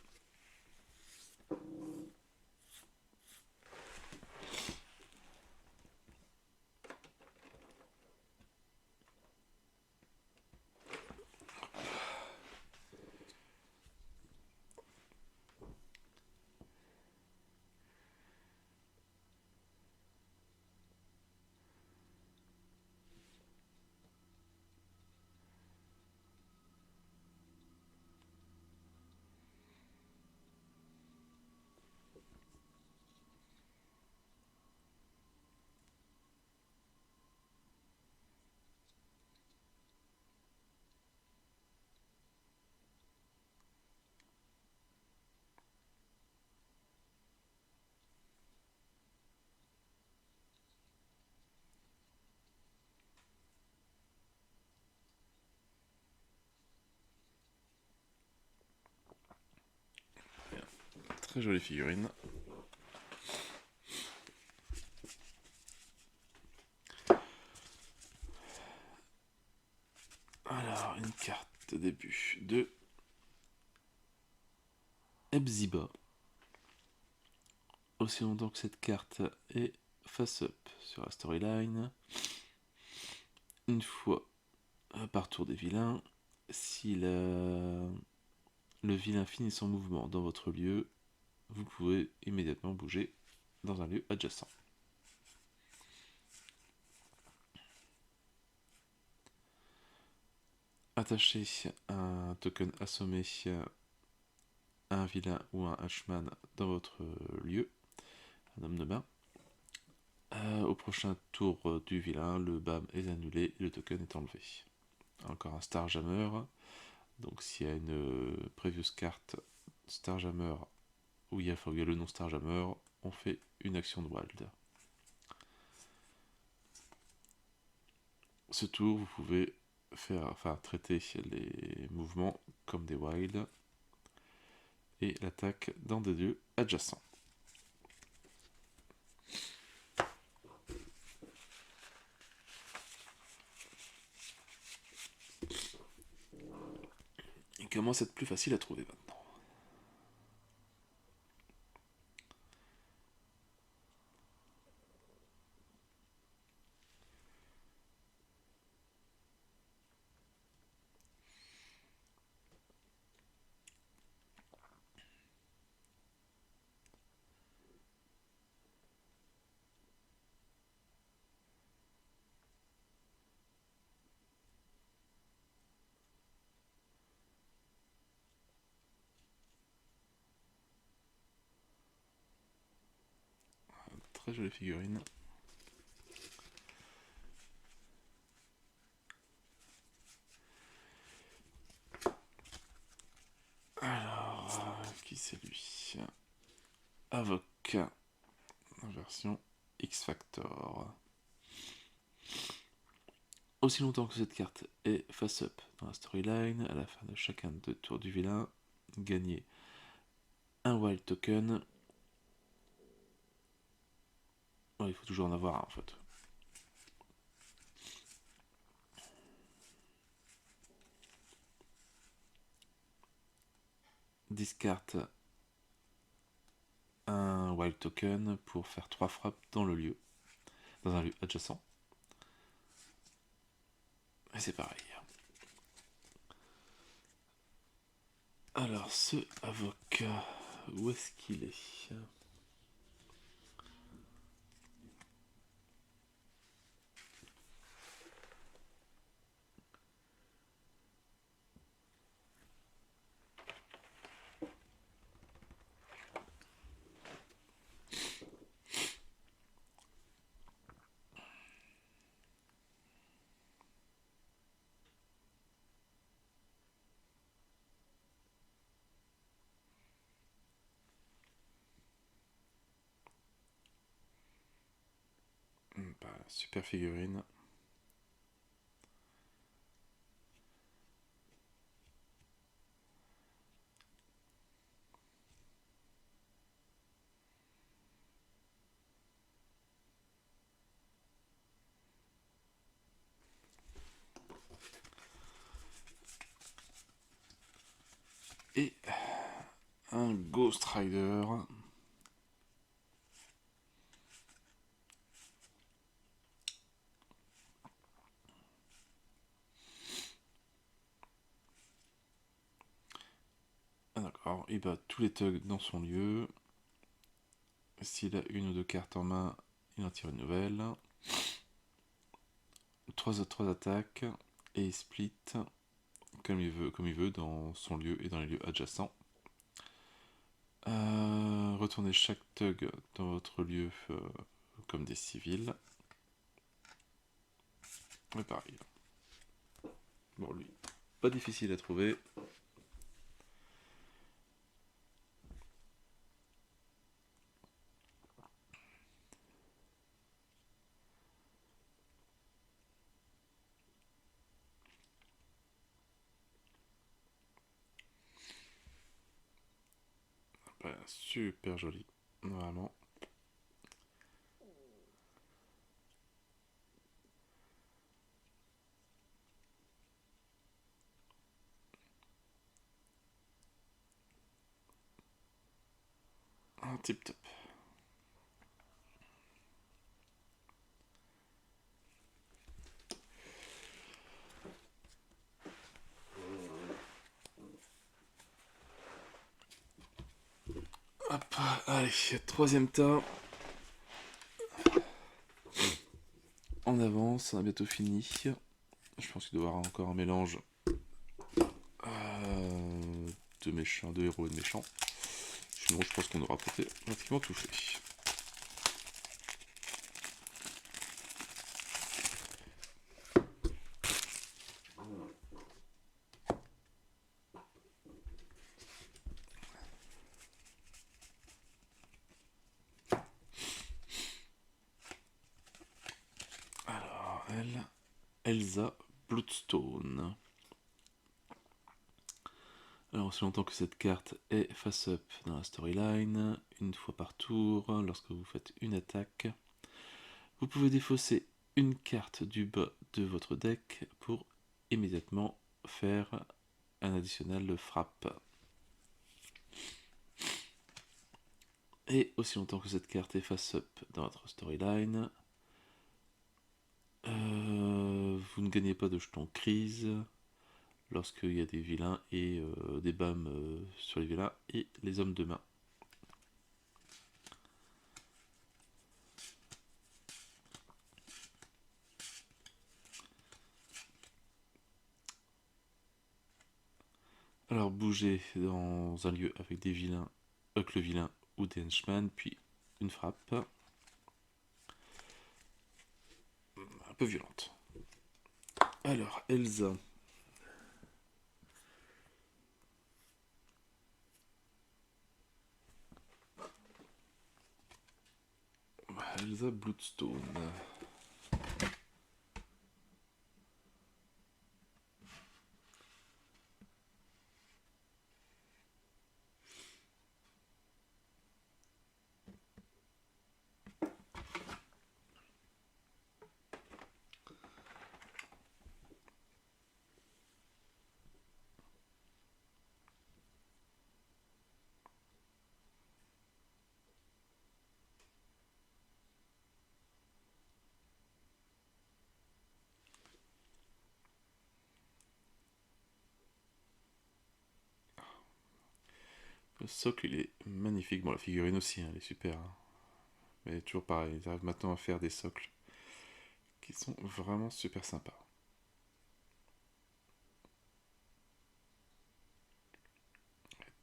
Très jolie figurine. Alors, une carte de début de Hepzibah. Aussi longtemps que cette carte est face-up sur la storyline, une fois par tour des vilains, si le vilain finit son mouvement dans votre lieu, vous pouvez immédiatement bouger dans un lieu adjacent. Attachez un token assommé à un vilain ou un Ashman dans votre lieu, un homme de main. Au prochain tour du vilain, le BAM est annulé et le token est enlevé. Encore un Starjammer. Donc s'il y a une previous carte Starjammer où il y a le nom Starjammer, on fait une action de wild. Ce tour, vous pouvez traiter les mouvements comme des wild et l'attaque dans des lieux adjacents. Il commence à être plus facile à trouver maintenant. Très jolie figurine. Alors, qui c'est lui ? Avocat, version X-Factor. Aussi longtemps que cette carte est face-up dans la storyline, à la fin de chacun des tours du vilain, gagnez un wild token. Oh, il faut toujours en avoir un en fait. discarte un wild token pour faire 3 frappes dans le lieu, dans un lieu adjacent. Et c'est pareil. Alors, ce avocat, où est-ce qu'il est? Super figurine. Et un Ghost Rider. Ah, d'accord, il bat tous les thugs dans son lieu. S'il a une ou deux cartes en main, il en tire une nouvelle. 3 attaques et il split comme il veut dans son lieu et dans les lieux adjacents. Retournez chaque thug dans votre lieu comme des civils. Et pareil. Bon, lui, pas difficile à trouver. Super joli, vraiment. Un tip top. Hop, allez, troisième tas. On avance, on a bientôt fini. Je pense qu'il doit y avoir encore un mélange de méchants, de héros et de méchants. Sinon, je pense qu'on aura pratiquement tout fait. Alors, Elsa Bloodstone. Alors, aussi longtemps que cette carte est face-up dans la storyline, une fois par tour, lorsque vous faites une attaque, vous pouvez défausser une carte du bas de votre deck pour immédiatement faire un additionnel frappe. Et aussi longtemps que cette carte est face-up dans votre storyline, vous ne gagnez pas de jetons crise lorsqu'il y a des vilains et des bams sur les vilains et les hommes de main. Alors bougez dans un lieu avec des vilains, avec le vilain ou des henchmen, puis une frappe un peu violente. Alors Elsa. Elsa Bloodstone. Le socle, il est magnifique. Bon, la figurine aussi, hein, elle est super, hein. Mais toujours pareil, ils arrivent maintenant à faire des socles qui sont vraiment super sympas.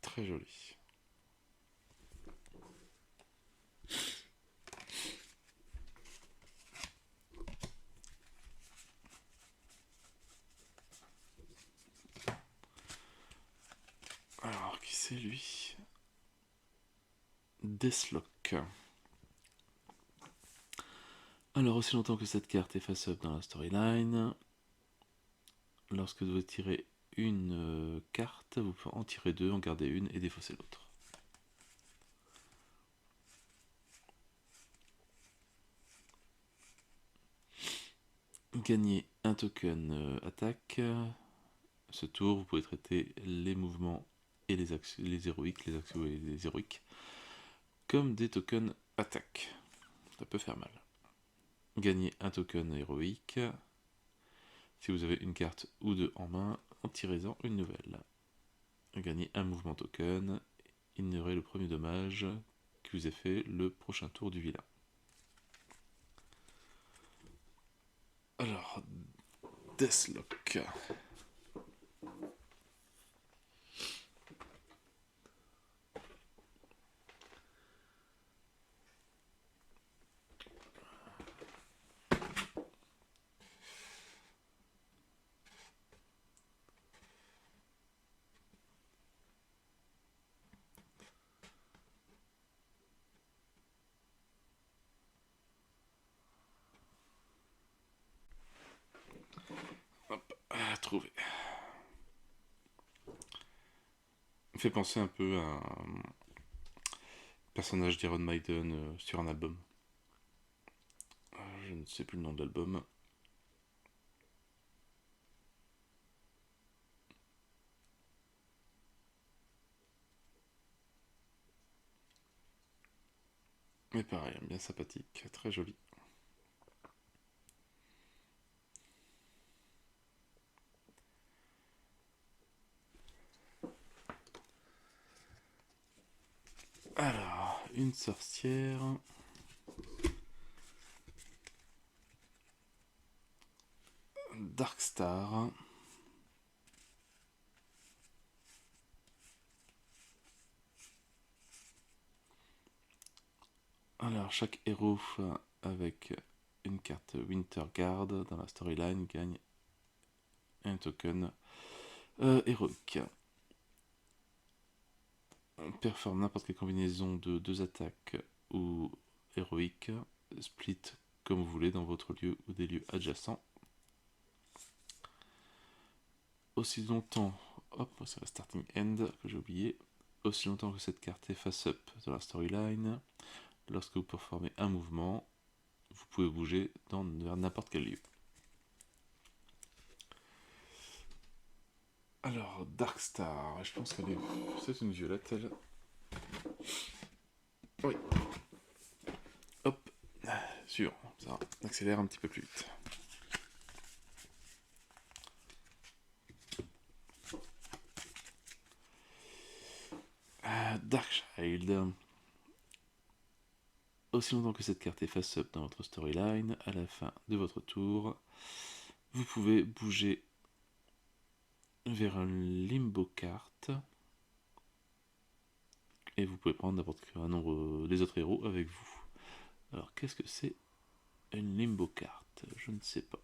Très joli. Alors, qui c'est lui? Deathlock. Alors, aussi longtemps que cette carte est face-up dans la storyline, lorsque vous tirez une carte, vous pouvez en tirer deux, en garder une et défausser l'autre. Gagnez un token attaque. Ce tour, vous pouvez traiter les mouvements et les héroïques, les actions et les héroïques, comme des tokens attaque. Ça peut faire mal. Gagnez un token héroïque. Si vous avez une carte ou deux en main, en tirez-en une nouvelle. Gagnez un mouvement token. Ignorez le premier dommage qui vous est fait le prochain tour du vilain. Alors, Deathlock. Hop, à trouver. Fait penser un peu à un personnage d'Iron Maiden sur un album. Je ne sais plus le nom de l'album. Mais pareil, bien sympathique, très joli. Alors, une sorcière. Darkstar. Alors, chaque héros avec une carte Winterguard dans la storyline gagne un token héroïque. On performe n'importe quelle combinaison de deux attaques ou héroïques, split comme vous voulez dans votre lieu ou des lieux adjacents. Aussi longtemps, hop, c'est la starting end que j'ai oublié. Aussi longtemps que cette carte est face up dans la storyline, lorsque vous performez un mouvement, vous pouvez bouger vers n'importe quel lieu. Alors, Darkstar, je pense qu'elle est. C'est une violette, elle. Oui. Hop. Sûr, ça accélère un petit peu plus vite. Darkchild. Aussi longtemps que cette carte est face-up dans votre storyline, à la fin de votre tour, vous pouvez bouger vers un limbo carte et vous pouvez prendre n'importe quel nombre des autres héros avec vous. Alors, qu'est-ce que c'est une limbo carte? Je ne sais pas.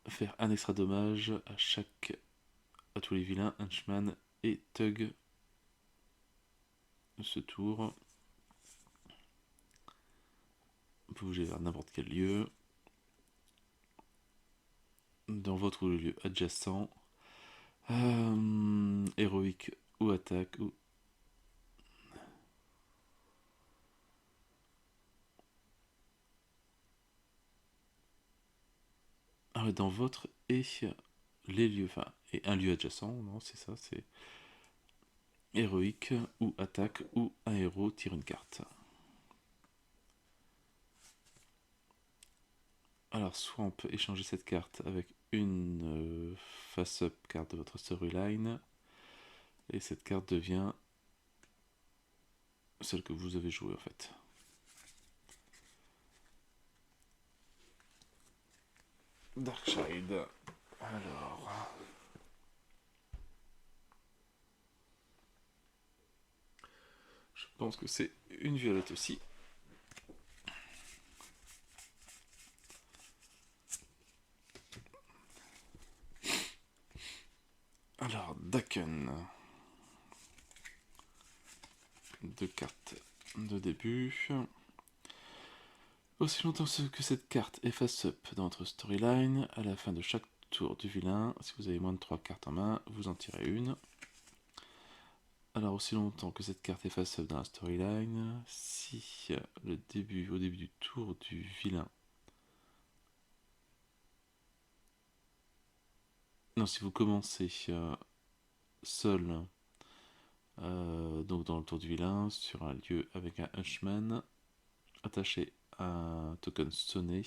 Faire un extra dommage à tous les vilains, henchman et thug de ce tour. Vous pouvez bouger vers n'importe quel lieu. Dans votre lieu adjacent. Héroïque ou attaque ou. Ah, dans votre et les lieux, enfin, et un lieu adjacent, non, c'est ça, c'est héroïque ou attaque ou un héros tire une carte. Alors, soit on peut échanger cette carte avec une face-up carte de votre storyline, Et cette carte devient celle que vous avez jouée en fait. Darkshide. Alors. Je pense que c'est une violette aussi. Alors, Daken. 2 cartes de début. Aussi longtemps que cette carte est face-up dans votre storyline, à la fin de chaque tour du vilain, si vous avez moins de 3 cartes en main, vous en tirez une. Alors aussi longtemps que cette carte est face-up dans la storyline, si au début du tour du vilain... Non, si vous commencez seul, donc dans le tour du vilain, sur un lieu avec un Hunchman, attaché à un token sonné,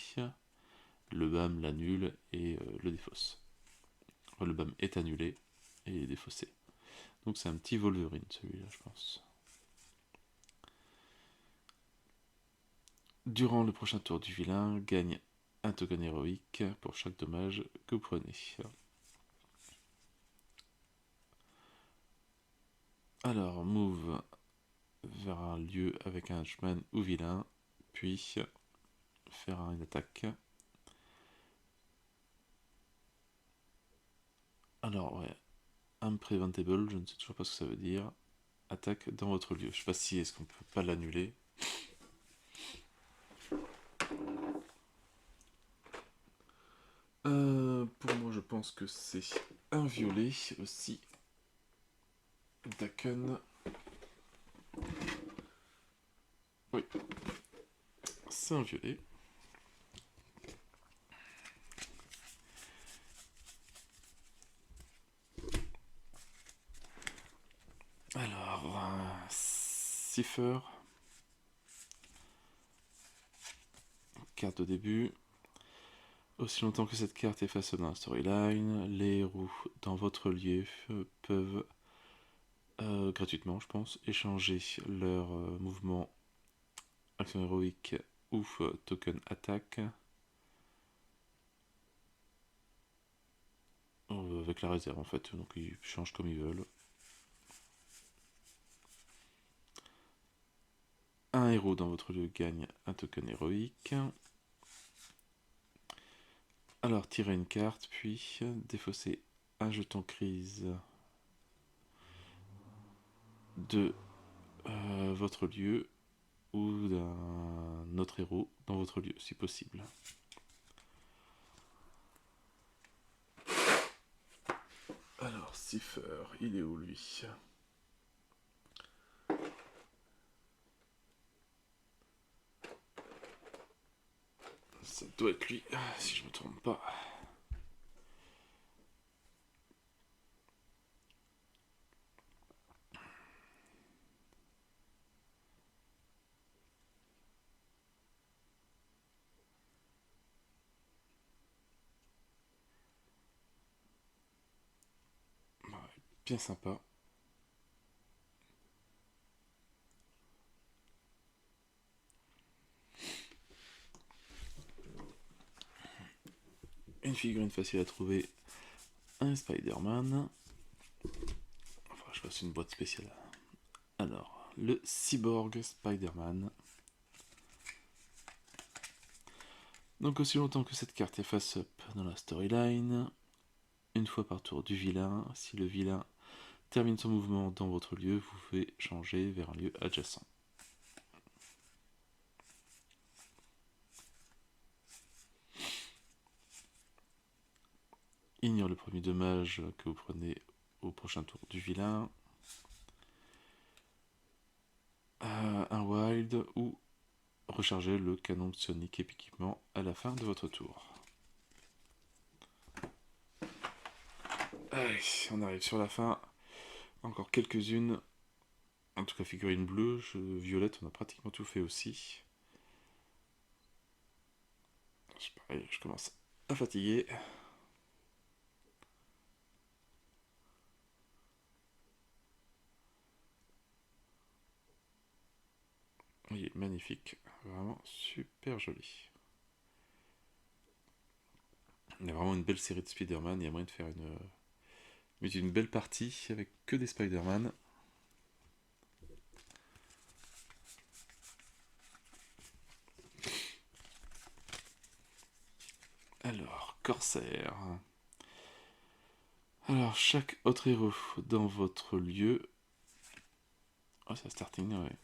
le BAM l'annule et le défausse. Enfin, le BAM est annulé et défaussé. Donc c'est un petit Wolverine celui-là, je pense. Durant le prochain tour du vilain, gagne un token héroïque pour chaque dommage que vous prenez. Alors, move vers un lieu avec un Hunchman ou vilain, puis faire une attaque. Alors, ouais, Unpreventable, je ne sais toujours pas ce que ça veut dire. Attaque dans votre lieu. Je sais pas si est-ce qu'on peut pas l'annuler. Pour moi, je pense que c'est un violet aussi. Daken. Oui, c'est un violet. Alors, Cipher. Carte de début. Aussi longtemps que cette carte est face dans la storyline, les héros dans votre lieu peuvent gratuitement, je pense, échanger leur mouvement action héroïque ou token attaque avec la réserve en fait, donc ils changent comme ils veulent. Un héros dans votre lieu gagne un token héroïque. Alors tirez une carte, puis défaussez un jeton crise de votre lieu ou d'un autre héros dans votre lieu, si possible. Alors, Cipher, il est où lui? Ça doit être lui, si je me trompe pas. Ouais, bien sympa. Une figurine facile à trouver, un Spider-Man. Enfin, je fasse une boîte spéciale. Alors, le Cyborg Spider-Man. Donc aussi longtemps que cette carte est face-up dans la storyline, une fois par tour du vilain, si le vilain termine son mouvement dans votre lieu, vous pouvez changer vers un lieu adjacent. Ignore le premier dommage que vous prenez au prochain tour du vilain. Un wild ou rechargez le canon psionique équipement à la fin de votre tour. Allez, on arrive sur la fin. Encore quelques-unes. En tout cas, figurine bleue, violette, on a pratiquement tout fait aussi. Je commence à fatiguer. Il est magnifique, vraiment super joli. Il y a vraiment une belle série de Spider-Man, il y a moyen de faire une belle partie avec que des Spider-Man. Alors, Corsair. Alors, chaque autre héros dans votre lieu. Oh, c'est un starting, ouais.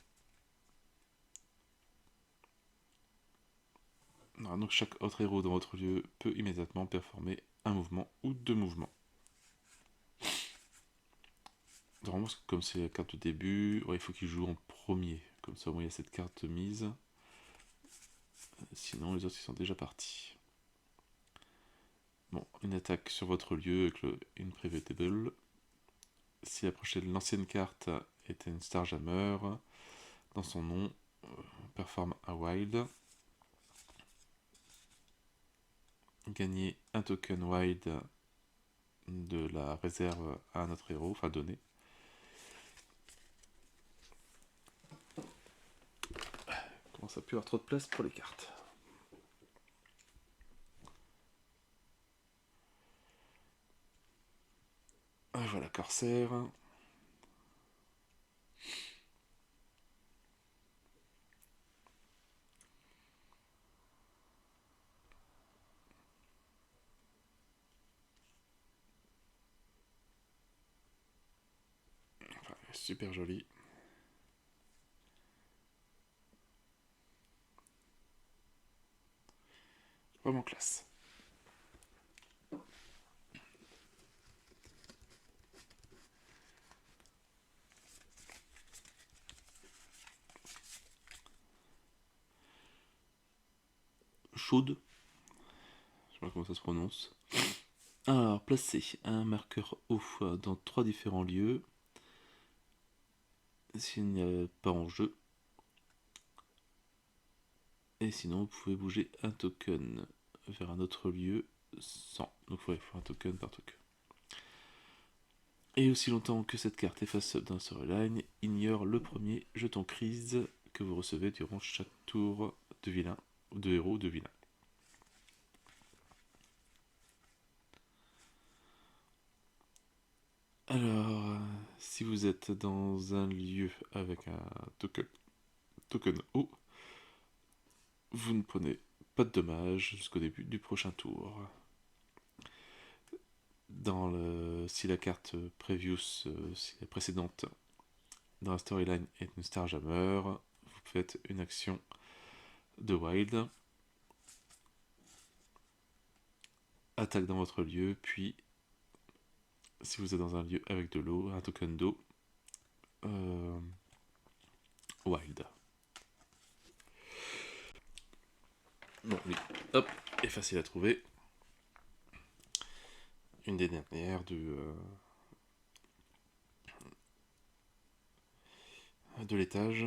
Non, donc, chaque autre héros dans votre lieu peut immédiatement performer un mouvement ou deux mouvements. Normalement, comme c'est la carte de début, ouais, il faut qu'il joue en premier. Comme ça, au moins, il y a cette carte de mise. Sinon, les autres, ils sont déjà partis. Bon, une attaque sur votre lieu avec le Impreventable. Si l'ancienne carte était une Starjammer, dans son nom, performe un Wild. Gagner un token Wild de la réserve à un autre héros, enfin donné. Comment ça peut avoir trop de place pour les cartes. Ah, voilà, Corsair. Enfin, super joli. Vraiment classe. Chaude. Je sais pas comment ça se prononce. Alors, placez un marqueur haut dans 3 différents lieux. S'il n'y a pas en jeu. Et sinon, vous pouvez bouger un token vers un autre lieu sans. Donc, il faut un token par token. Et aussi longtemps que cette carte est face d'un storyline, ignore le premier jeton crise que vous recevez durant chaque tour de vilain, ou de héros ou de vilain. Alors, si vous êtes dans un lieu avec un token haut, vous ne prenez pas de dommages jusqu'au début du prochain tour. Si la carte previous, si la précédente dans la storyline est une Starjammer, vous faites une action de Wild, attaque dans votre lieu, puis si vous êtes dans un lieu avec de l'eau, un token d'eau, Wild. Bon, lui, hop, est facile à trouver. Une des dernières de l'étage.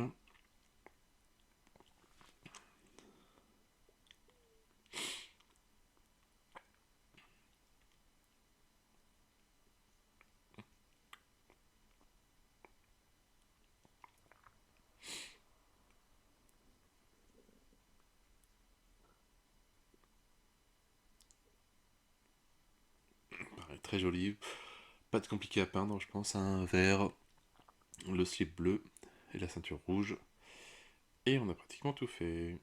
Pareil, très joli. Pas de compliqué à peindre, je pense. Un vert, le slip bleu et la ceinture rouge. Et on a pratiquement tout fait.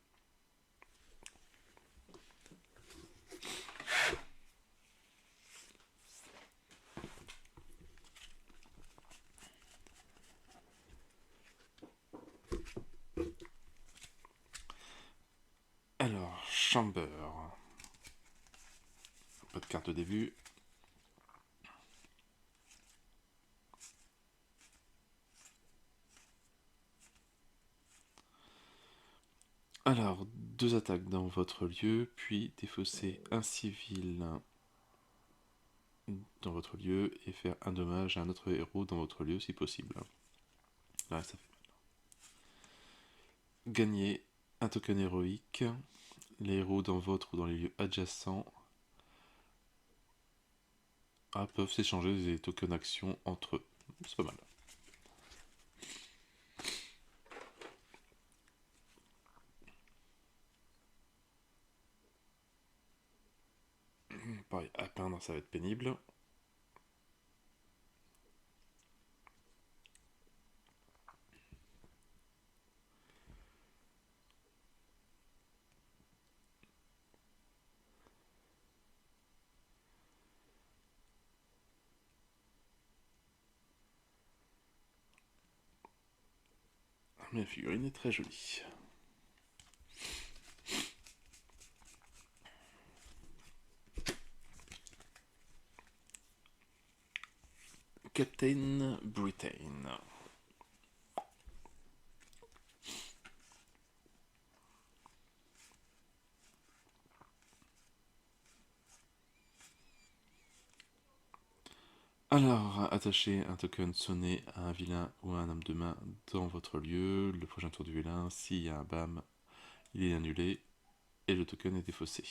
Alors, Chamber. Pas de carte de début. Alors, 2 attaques dans votre lieu, puis défausser un civil dans votre lieu et faire un dommage à un autre héros dans votre lieu si possible. Là, ça fait mal. Gagner un token héroïque. Les héros dans votre ou dans les lieux adjacents peuvent s'échanger des tokens actions entre eux. C'est pas mal. Alors ça va être pénible. Mais la figurine est très jolie. Captain Britain. Alors, attachez un token sonné à un vilain ou à un homme de main dans votre lieu. Le prochain tour du vilain, s'il y a un BAM, il est annulé et le token est défaussé.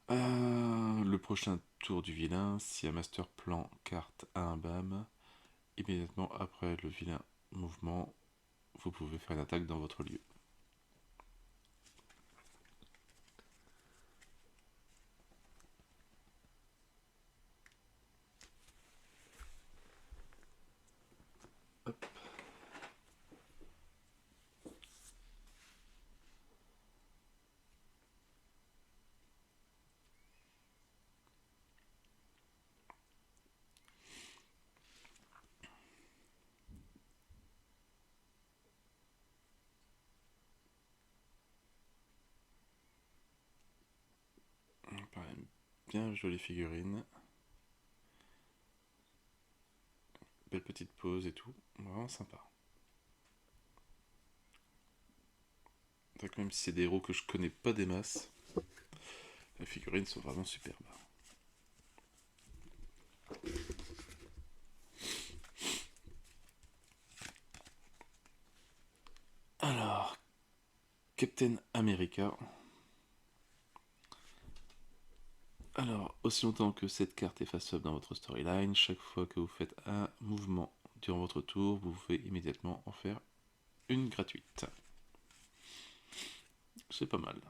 Le prochain tour du vilain, si un master plan carte a un BAM, immédiatement après le vilain mouvement, vous pouvez faire une attaque dans votre lieu. Hop. Bien jolie figurine. Belle petite pose et tout. Vraiment sympa. Donc même si c'est des héros que je connais pas des masses, les figurines sont vraiment superbes. Alors, Captain America. Alors, aussi longtemps que cette carte est face-up dans votre storyline, chaque fois que vous faites un mouvement durant votre tour, vous pouvez immédiatement en faire une gratuite. C'est pas mal.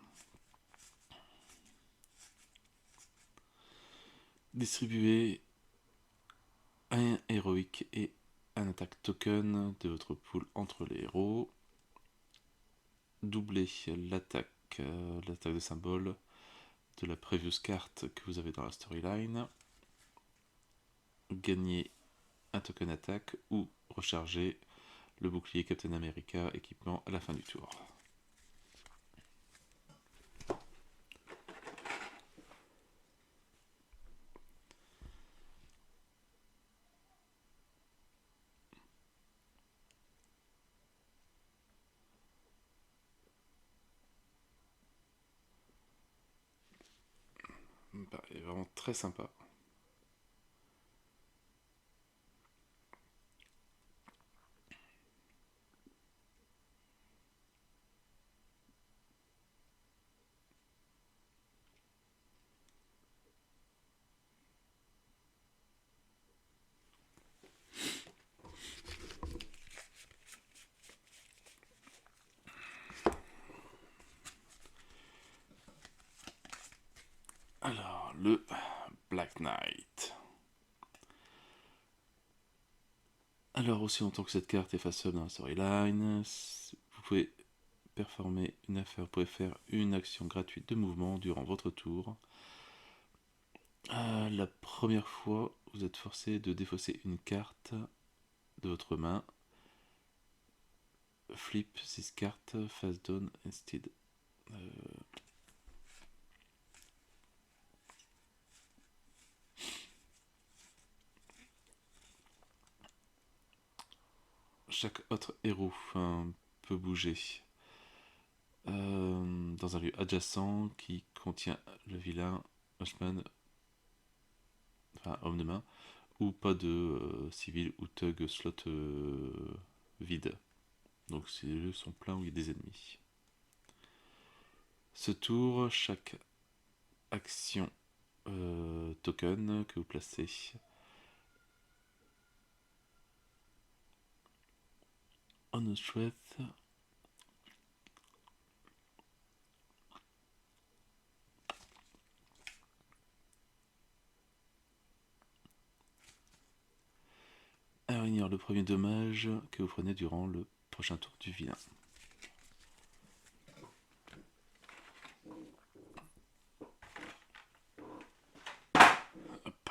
Distribuez un héroïque et un attaque token de votre pool entre les héros. Doublez l'attaque de symbole de la previous carte que vous avez dans la storyline. Gagnez un token attaque ou rechargez le bouclier Captain America équipement à la fin du tour. Bah, il est vraiment très sympa. Alors, le Black Knight. Alors, aussi longtemps que cette carte est face-up dans la storyline, vous pouvez performer une affaire, vous pouvez faire une action gratuite de mouvement durant votre tour. La première fois, vous êtes forcé de défausser une carte de votre main. Flip this card face down instead. Chaque autre héros peut bouger dans un lieu adjacent qui contient le vilain, Hushman, enfin homme de main, ou pas de civil ou thug slot vide. Donc ces lieux sont pleins où il y a des ennemis. Ce tour, chaque action token que vous placez on a threat ignore le premier dommage que vous prenez durant le prochain tour du vilain. Hop.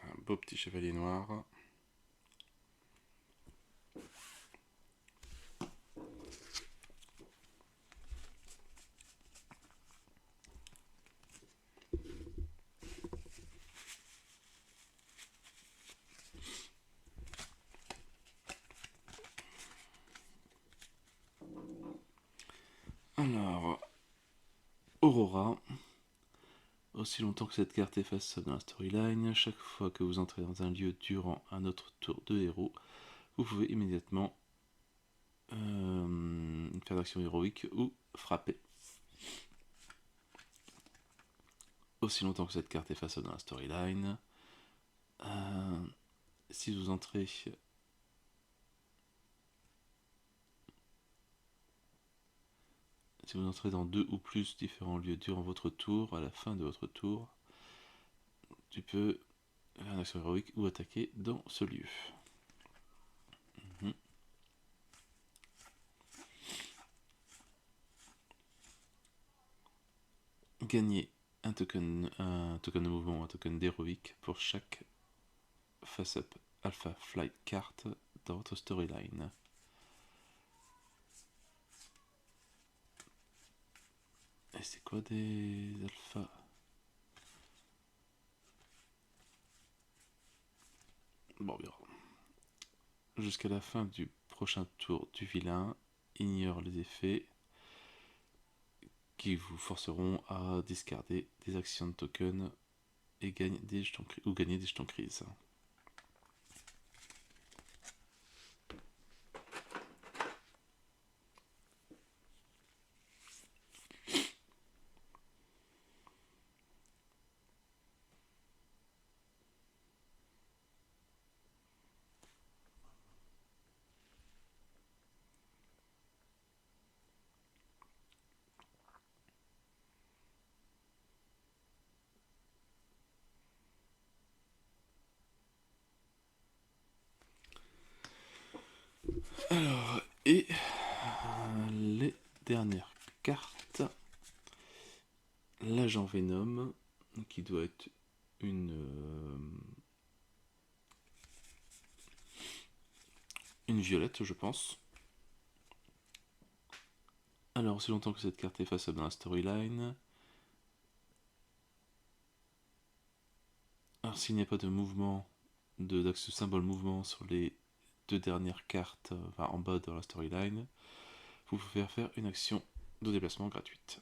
Un beau petit chevalier noir. Alors, Aurora. Aussi longtemps que cette carte est face dans la storyline, chaque fois que vous entrez dans un lieu durant un autre tour de héros, vous pouvez immédiatement faire une action héroïque ou frapper. Aussi longtemps que cette carte est face dans la storyline, si vous entrez dans 2 ou plus différents lieux durant votre tour, à la fin de votre tour, tu peux faire une action héroïque ou attaquer dans ce lieu. Gagner un token de mouvement, un token d'héroïque pour chaque face-up Alpha Flight card dans votre storyline. Et c'est quoi des alphas? Bon, bien. Jusqu'à la fin du prochain tour du vilain, ignore les effets qui vous forceront à discarder des actions de token et gagner des jetons crise. Alors, et les dernières cartes. L'agent Venom, qui doit être une violette, je pense. Alors, aussi longtemps que cette carte est façable dans la storyline. Alors, s'il n'y a pas de mouvement, d'axe symbole mouvement sur les 2 dernières cartes, enfin en bas dans la storyline, vous pouvez faire une action de déplacement gratuite.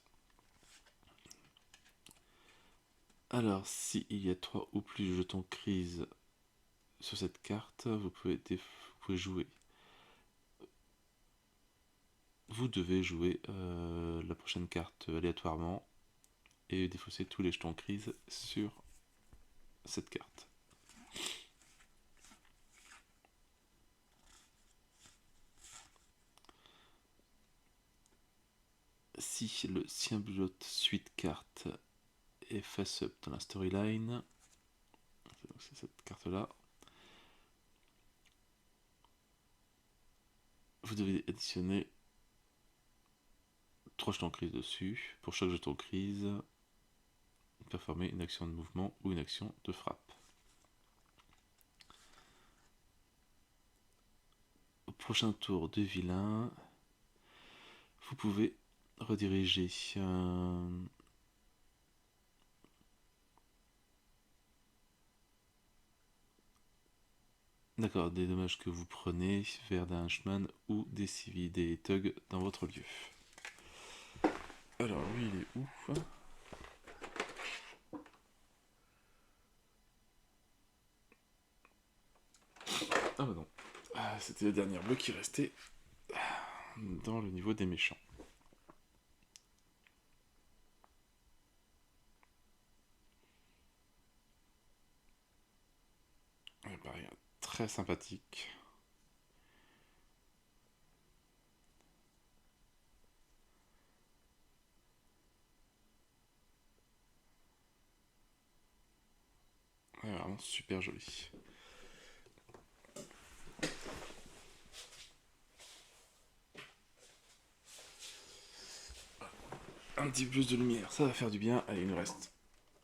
Alors, s'il y a 3 ou plus de jetons crise sur cette carte, vous pouvez jouer. Vous devez jouer la prochaine carte aléatoirement et défausser tous les jetons crise sur cette carte. Si le symbiote suite carte est face-up dans la storyline, c'est cette carte-là, vous devez additionner 3 jetons crise dessus. Pour chaque jeton crise, performer une action de mouvement ou une action de frappe. Au prochain tour de vilain, vous pouvez rediriger d'accord, des dommages que vous prenez vers des henchman ou des civils, des thugs dans votre lieu. Alors lui il est où? Ah bah non, c'était la dernière bleue qui restait dans le niveau des méchants. Pareil, très sympathique. Ouais, vraiment super joli. Un petit peu plus de lumière, ça va faire du bien. Allez, il nous reste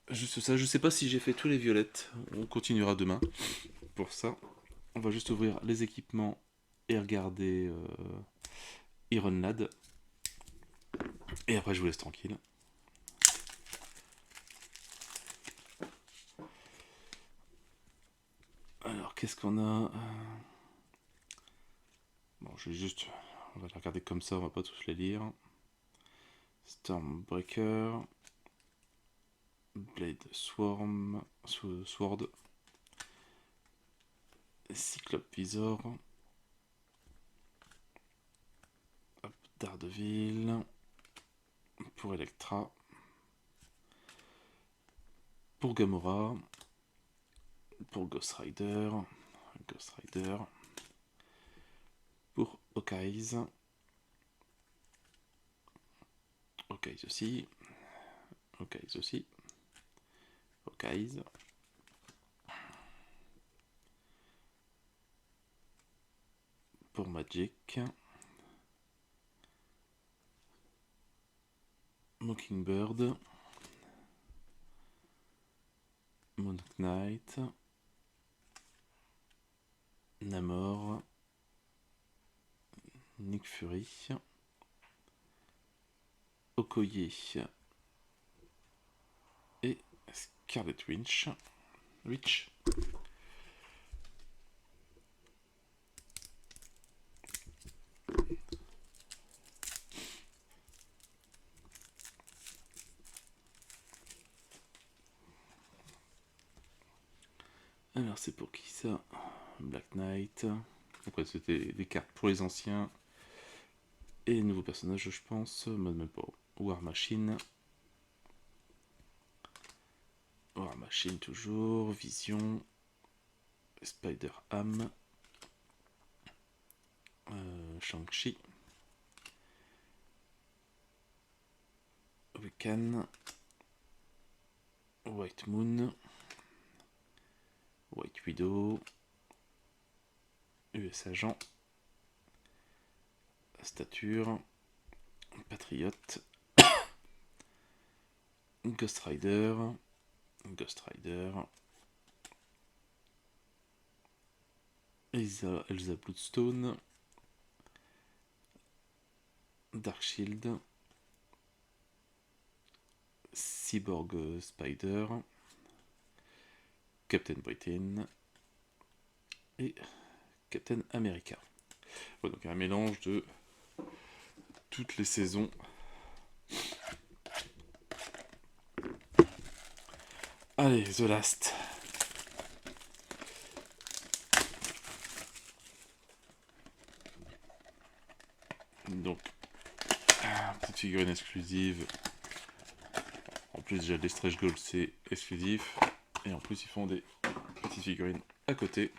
juste ça. Je sais pas si j'ai fait tous les violettes. On continuera demain pour ça. On va juste ouvrir les équipements et regarder Iron Lad. Et après, je vous laisse tranquille. Alors, qu'est-ce qu'on a Bon, je vais juste. On va les regarder comme ça, on va pas tous les lire. Stormbreaker. Blade Swarm. Sword. Cyclope Visor. Hop, Daredevil. Pour Electra. Pour Gamora. Pour Ghost Rider. Ghost Rider. Pour Hawkeyes. Hawkeyes aussi. Hawkeyes aussi. Hawkeyes. Pour Magic. Mockingbird. Moon Knight. Namor. Nick Fury. Okoye. Et Scarlet Witch. Alors c'est pour qui ça? Black Knight. Après c'était des cartes pour les anciens. Et les nouveaux personnages je pense. Même pas. War Machine. War Machine toujours. Vision. Spider-Ham. Shang-Chi. Wiccan. White Moon. White Widow. US Agent. Stature. Patriote. Ghost Rider. Elsa Bloodstone. Dark Shield. Cyborg Spider. Captain Britain. Et Captain America. Ouais, donc un mélange de toutes les saisons. Allez, The Last. Donc, petite figurine exclusive. En plus, déjà, les stretch goals, c'est exclusif. Et en plus, ils font des petites figurines à côté.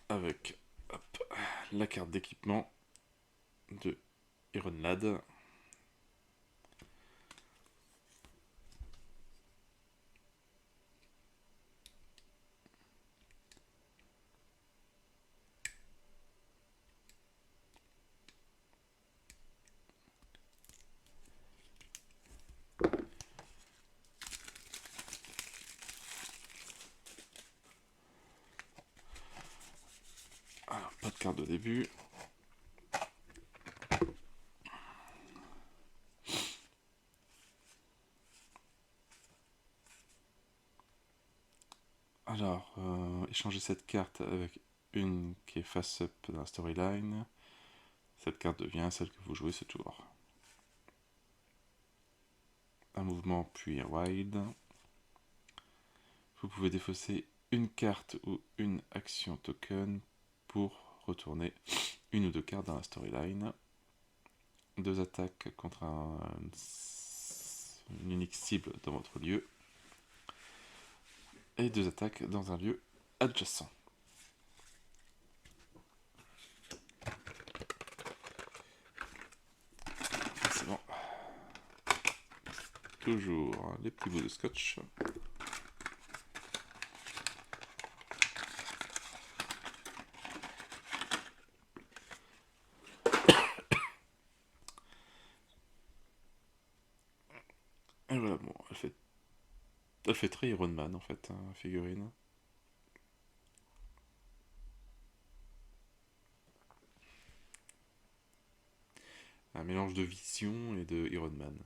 Avec hop, la carte d'équipement de Iron Lad. Alors, pas de carte de début. Alors, échanger cette carte avec une qui est face-up dans la storyline. Cette carte devient celle que vous jouez ce tour. Un mouvement puis un wild. Vous pouvez défausser une carte ou une action token pour retourner une ou deux cartes dans la storyline. 2 attaques contre une unique cible dans votre lieu. et 2 attaques dans un lieu adjacent. C'est bon. Toujours les petits bouts de scotch. Et voilà, bon, elle fait très Iron Man en fait, hein, figurine. Un mélange de Vision et de Iron Man.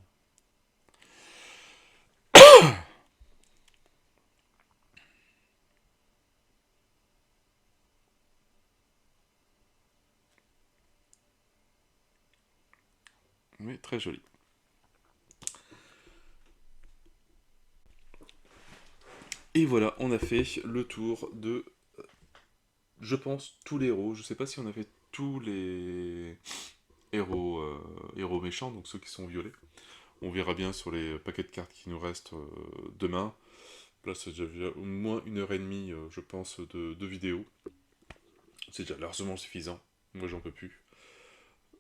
Oui, très joli. Et voilà, on a fait le tour de, je pense, tous les héros. Je sais pas si on a fait tous les héros méchants, donc ceux qui sont violets. On verra bien sur les paquets de cartes qui nous restent demain. Là, c'est déjà au moins 1 heure et demie, je pense, de vidéo. C'est déjà largement suffisant. Moi, j'en peux plus.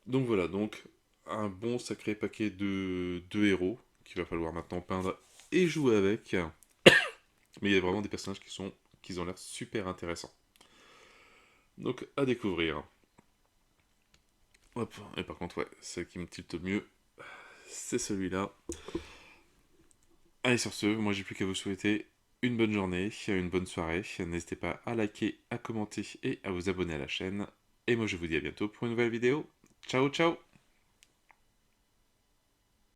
Donc voilà, donc un bon sacré paquet de héros qu'il va falloir maintenant peindre et jouer avec. Mais il y a vraiment des personnages qui ont l'air super intéressants. Donc à découvrir. Hop, et par contre, ouais, celle qui me tilte mieux, c'est celui-là. Allez, sur ce, moi j'ai plus qu'à vous souhaiter une bonne journée, une bonne soirée. N'hésitez pas à liker, à commenter et à vous abonner à la chaîne. Et moi je vous dis à bientôt pour une nouvelle vidéo. Ciao ciao!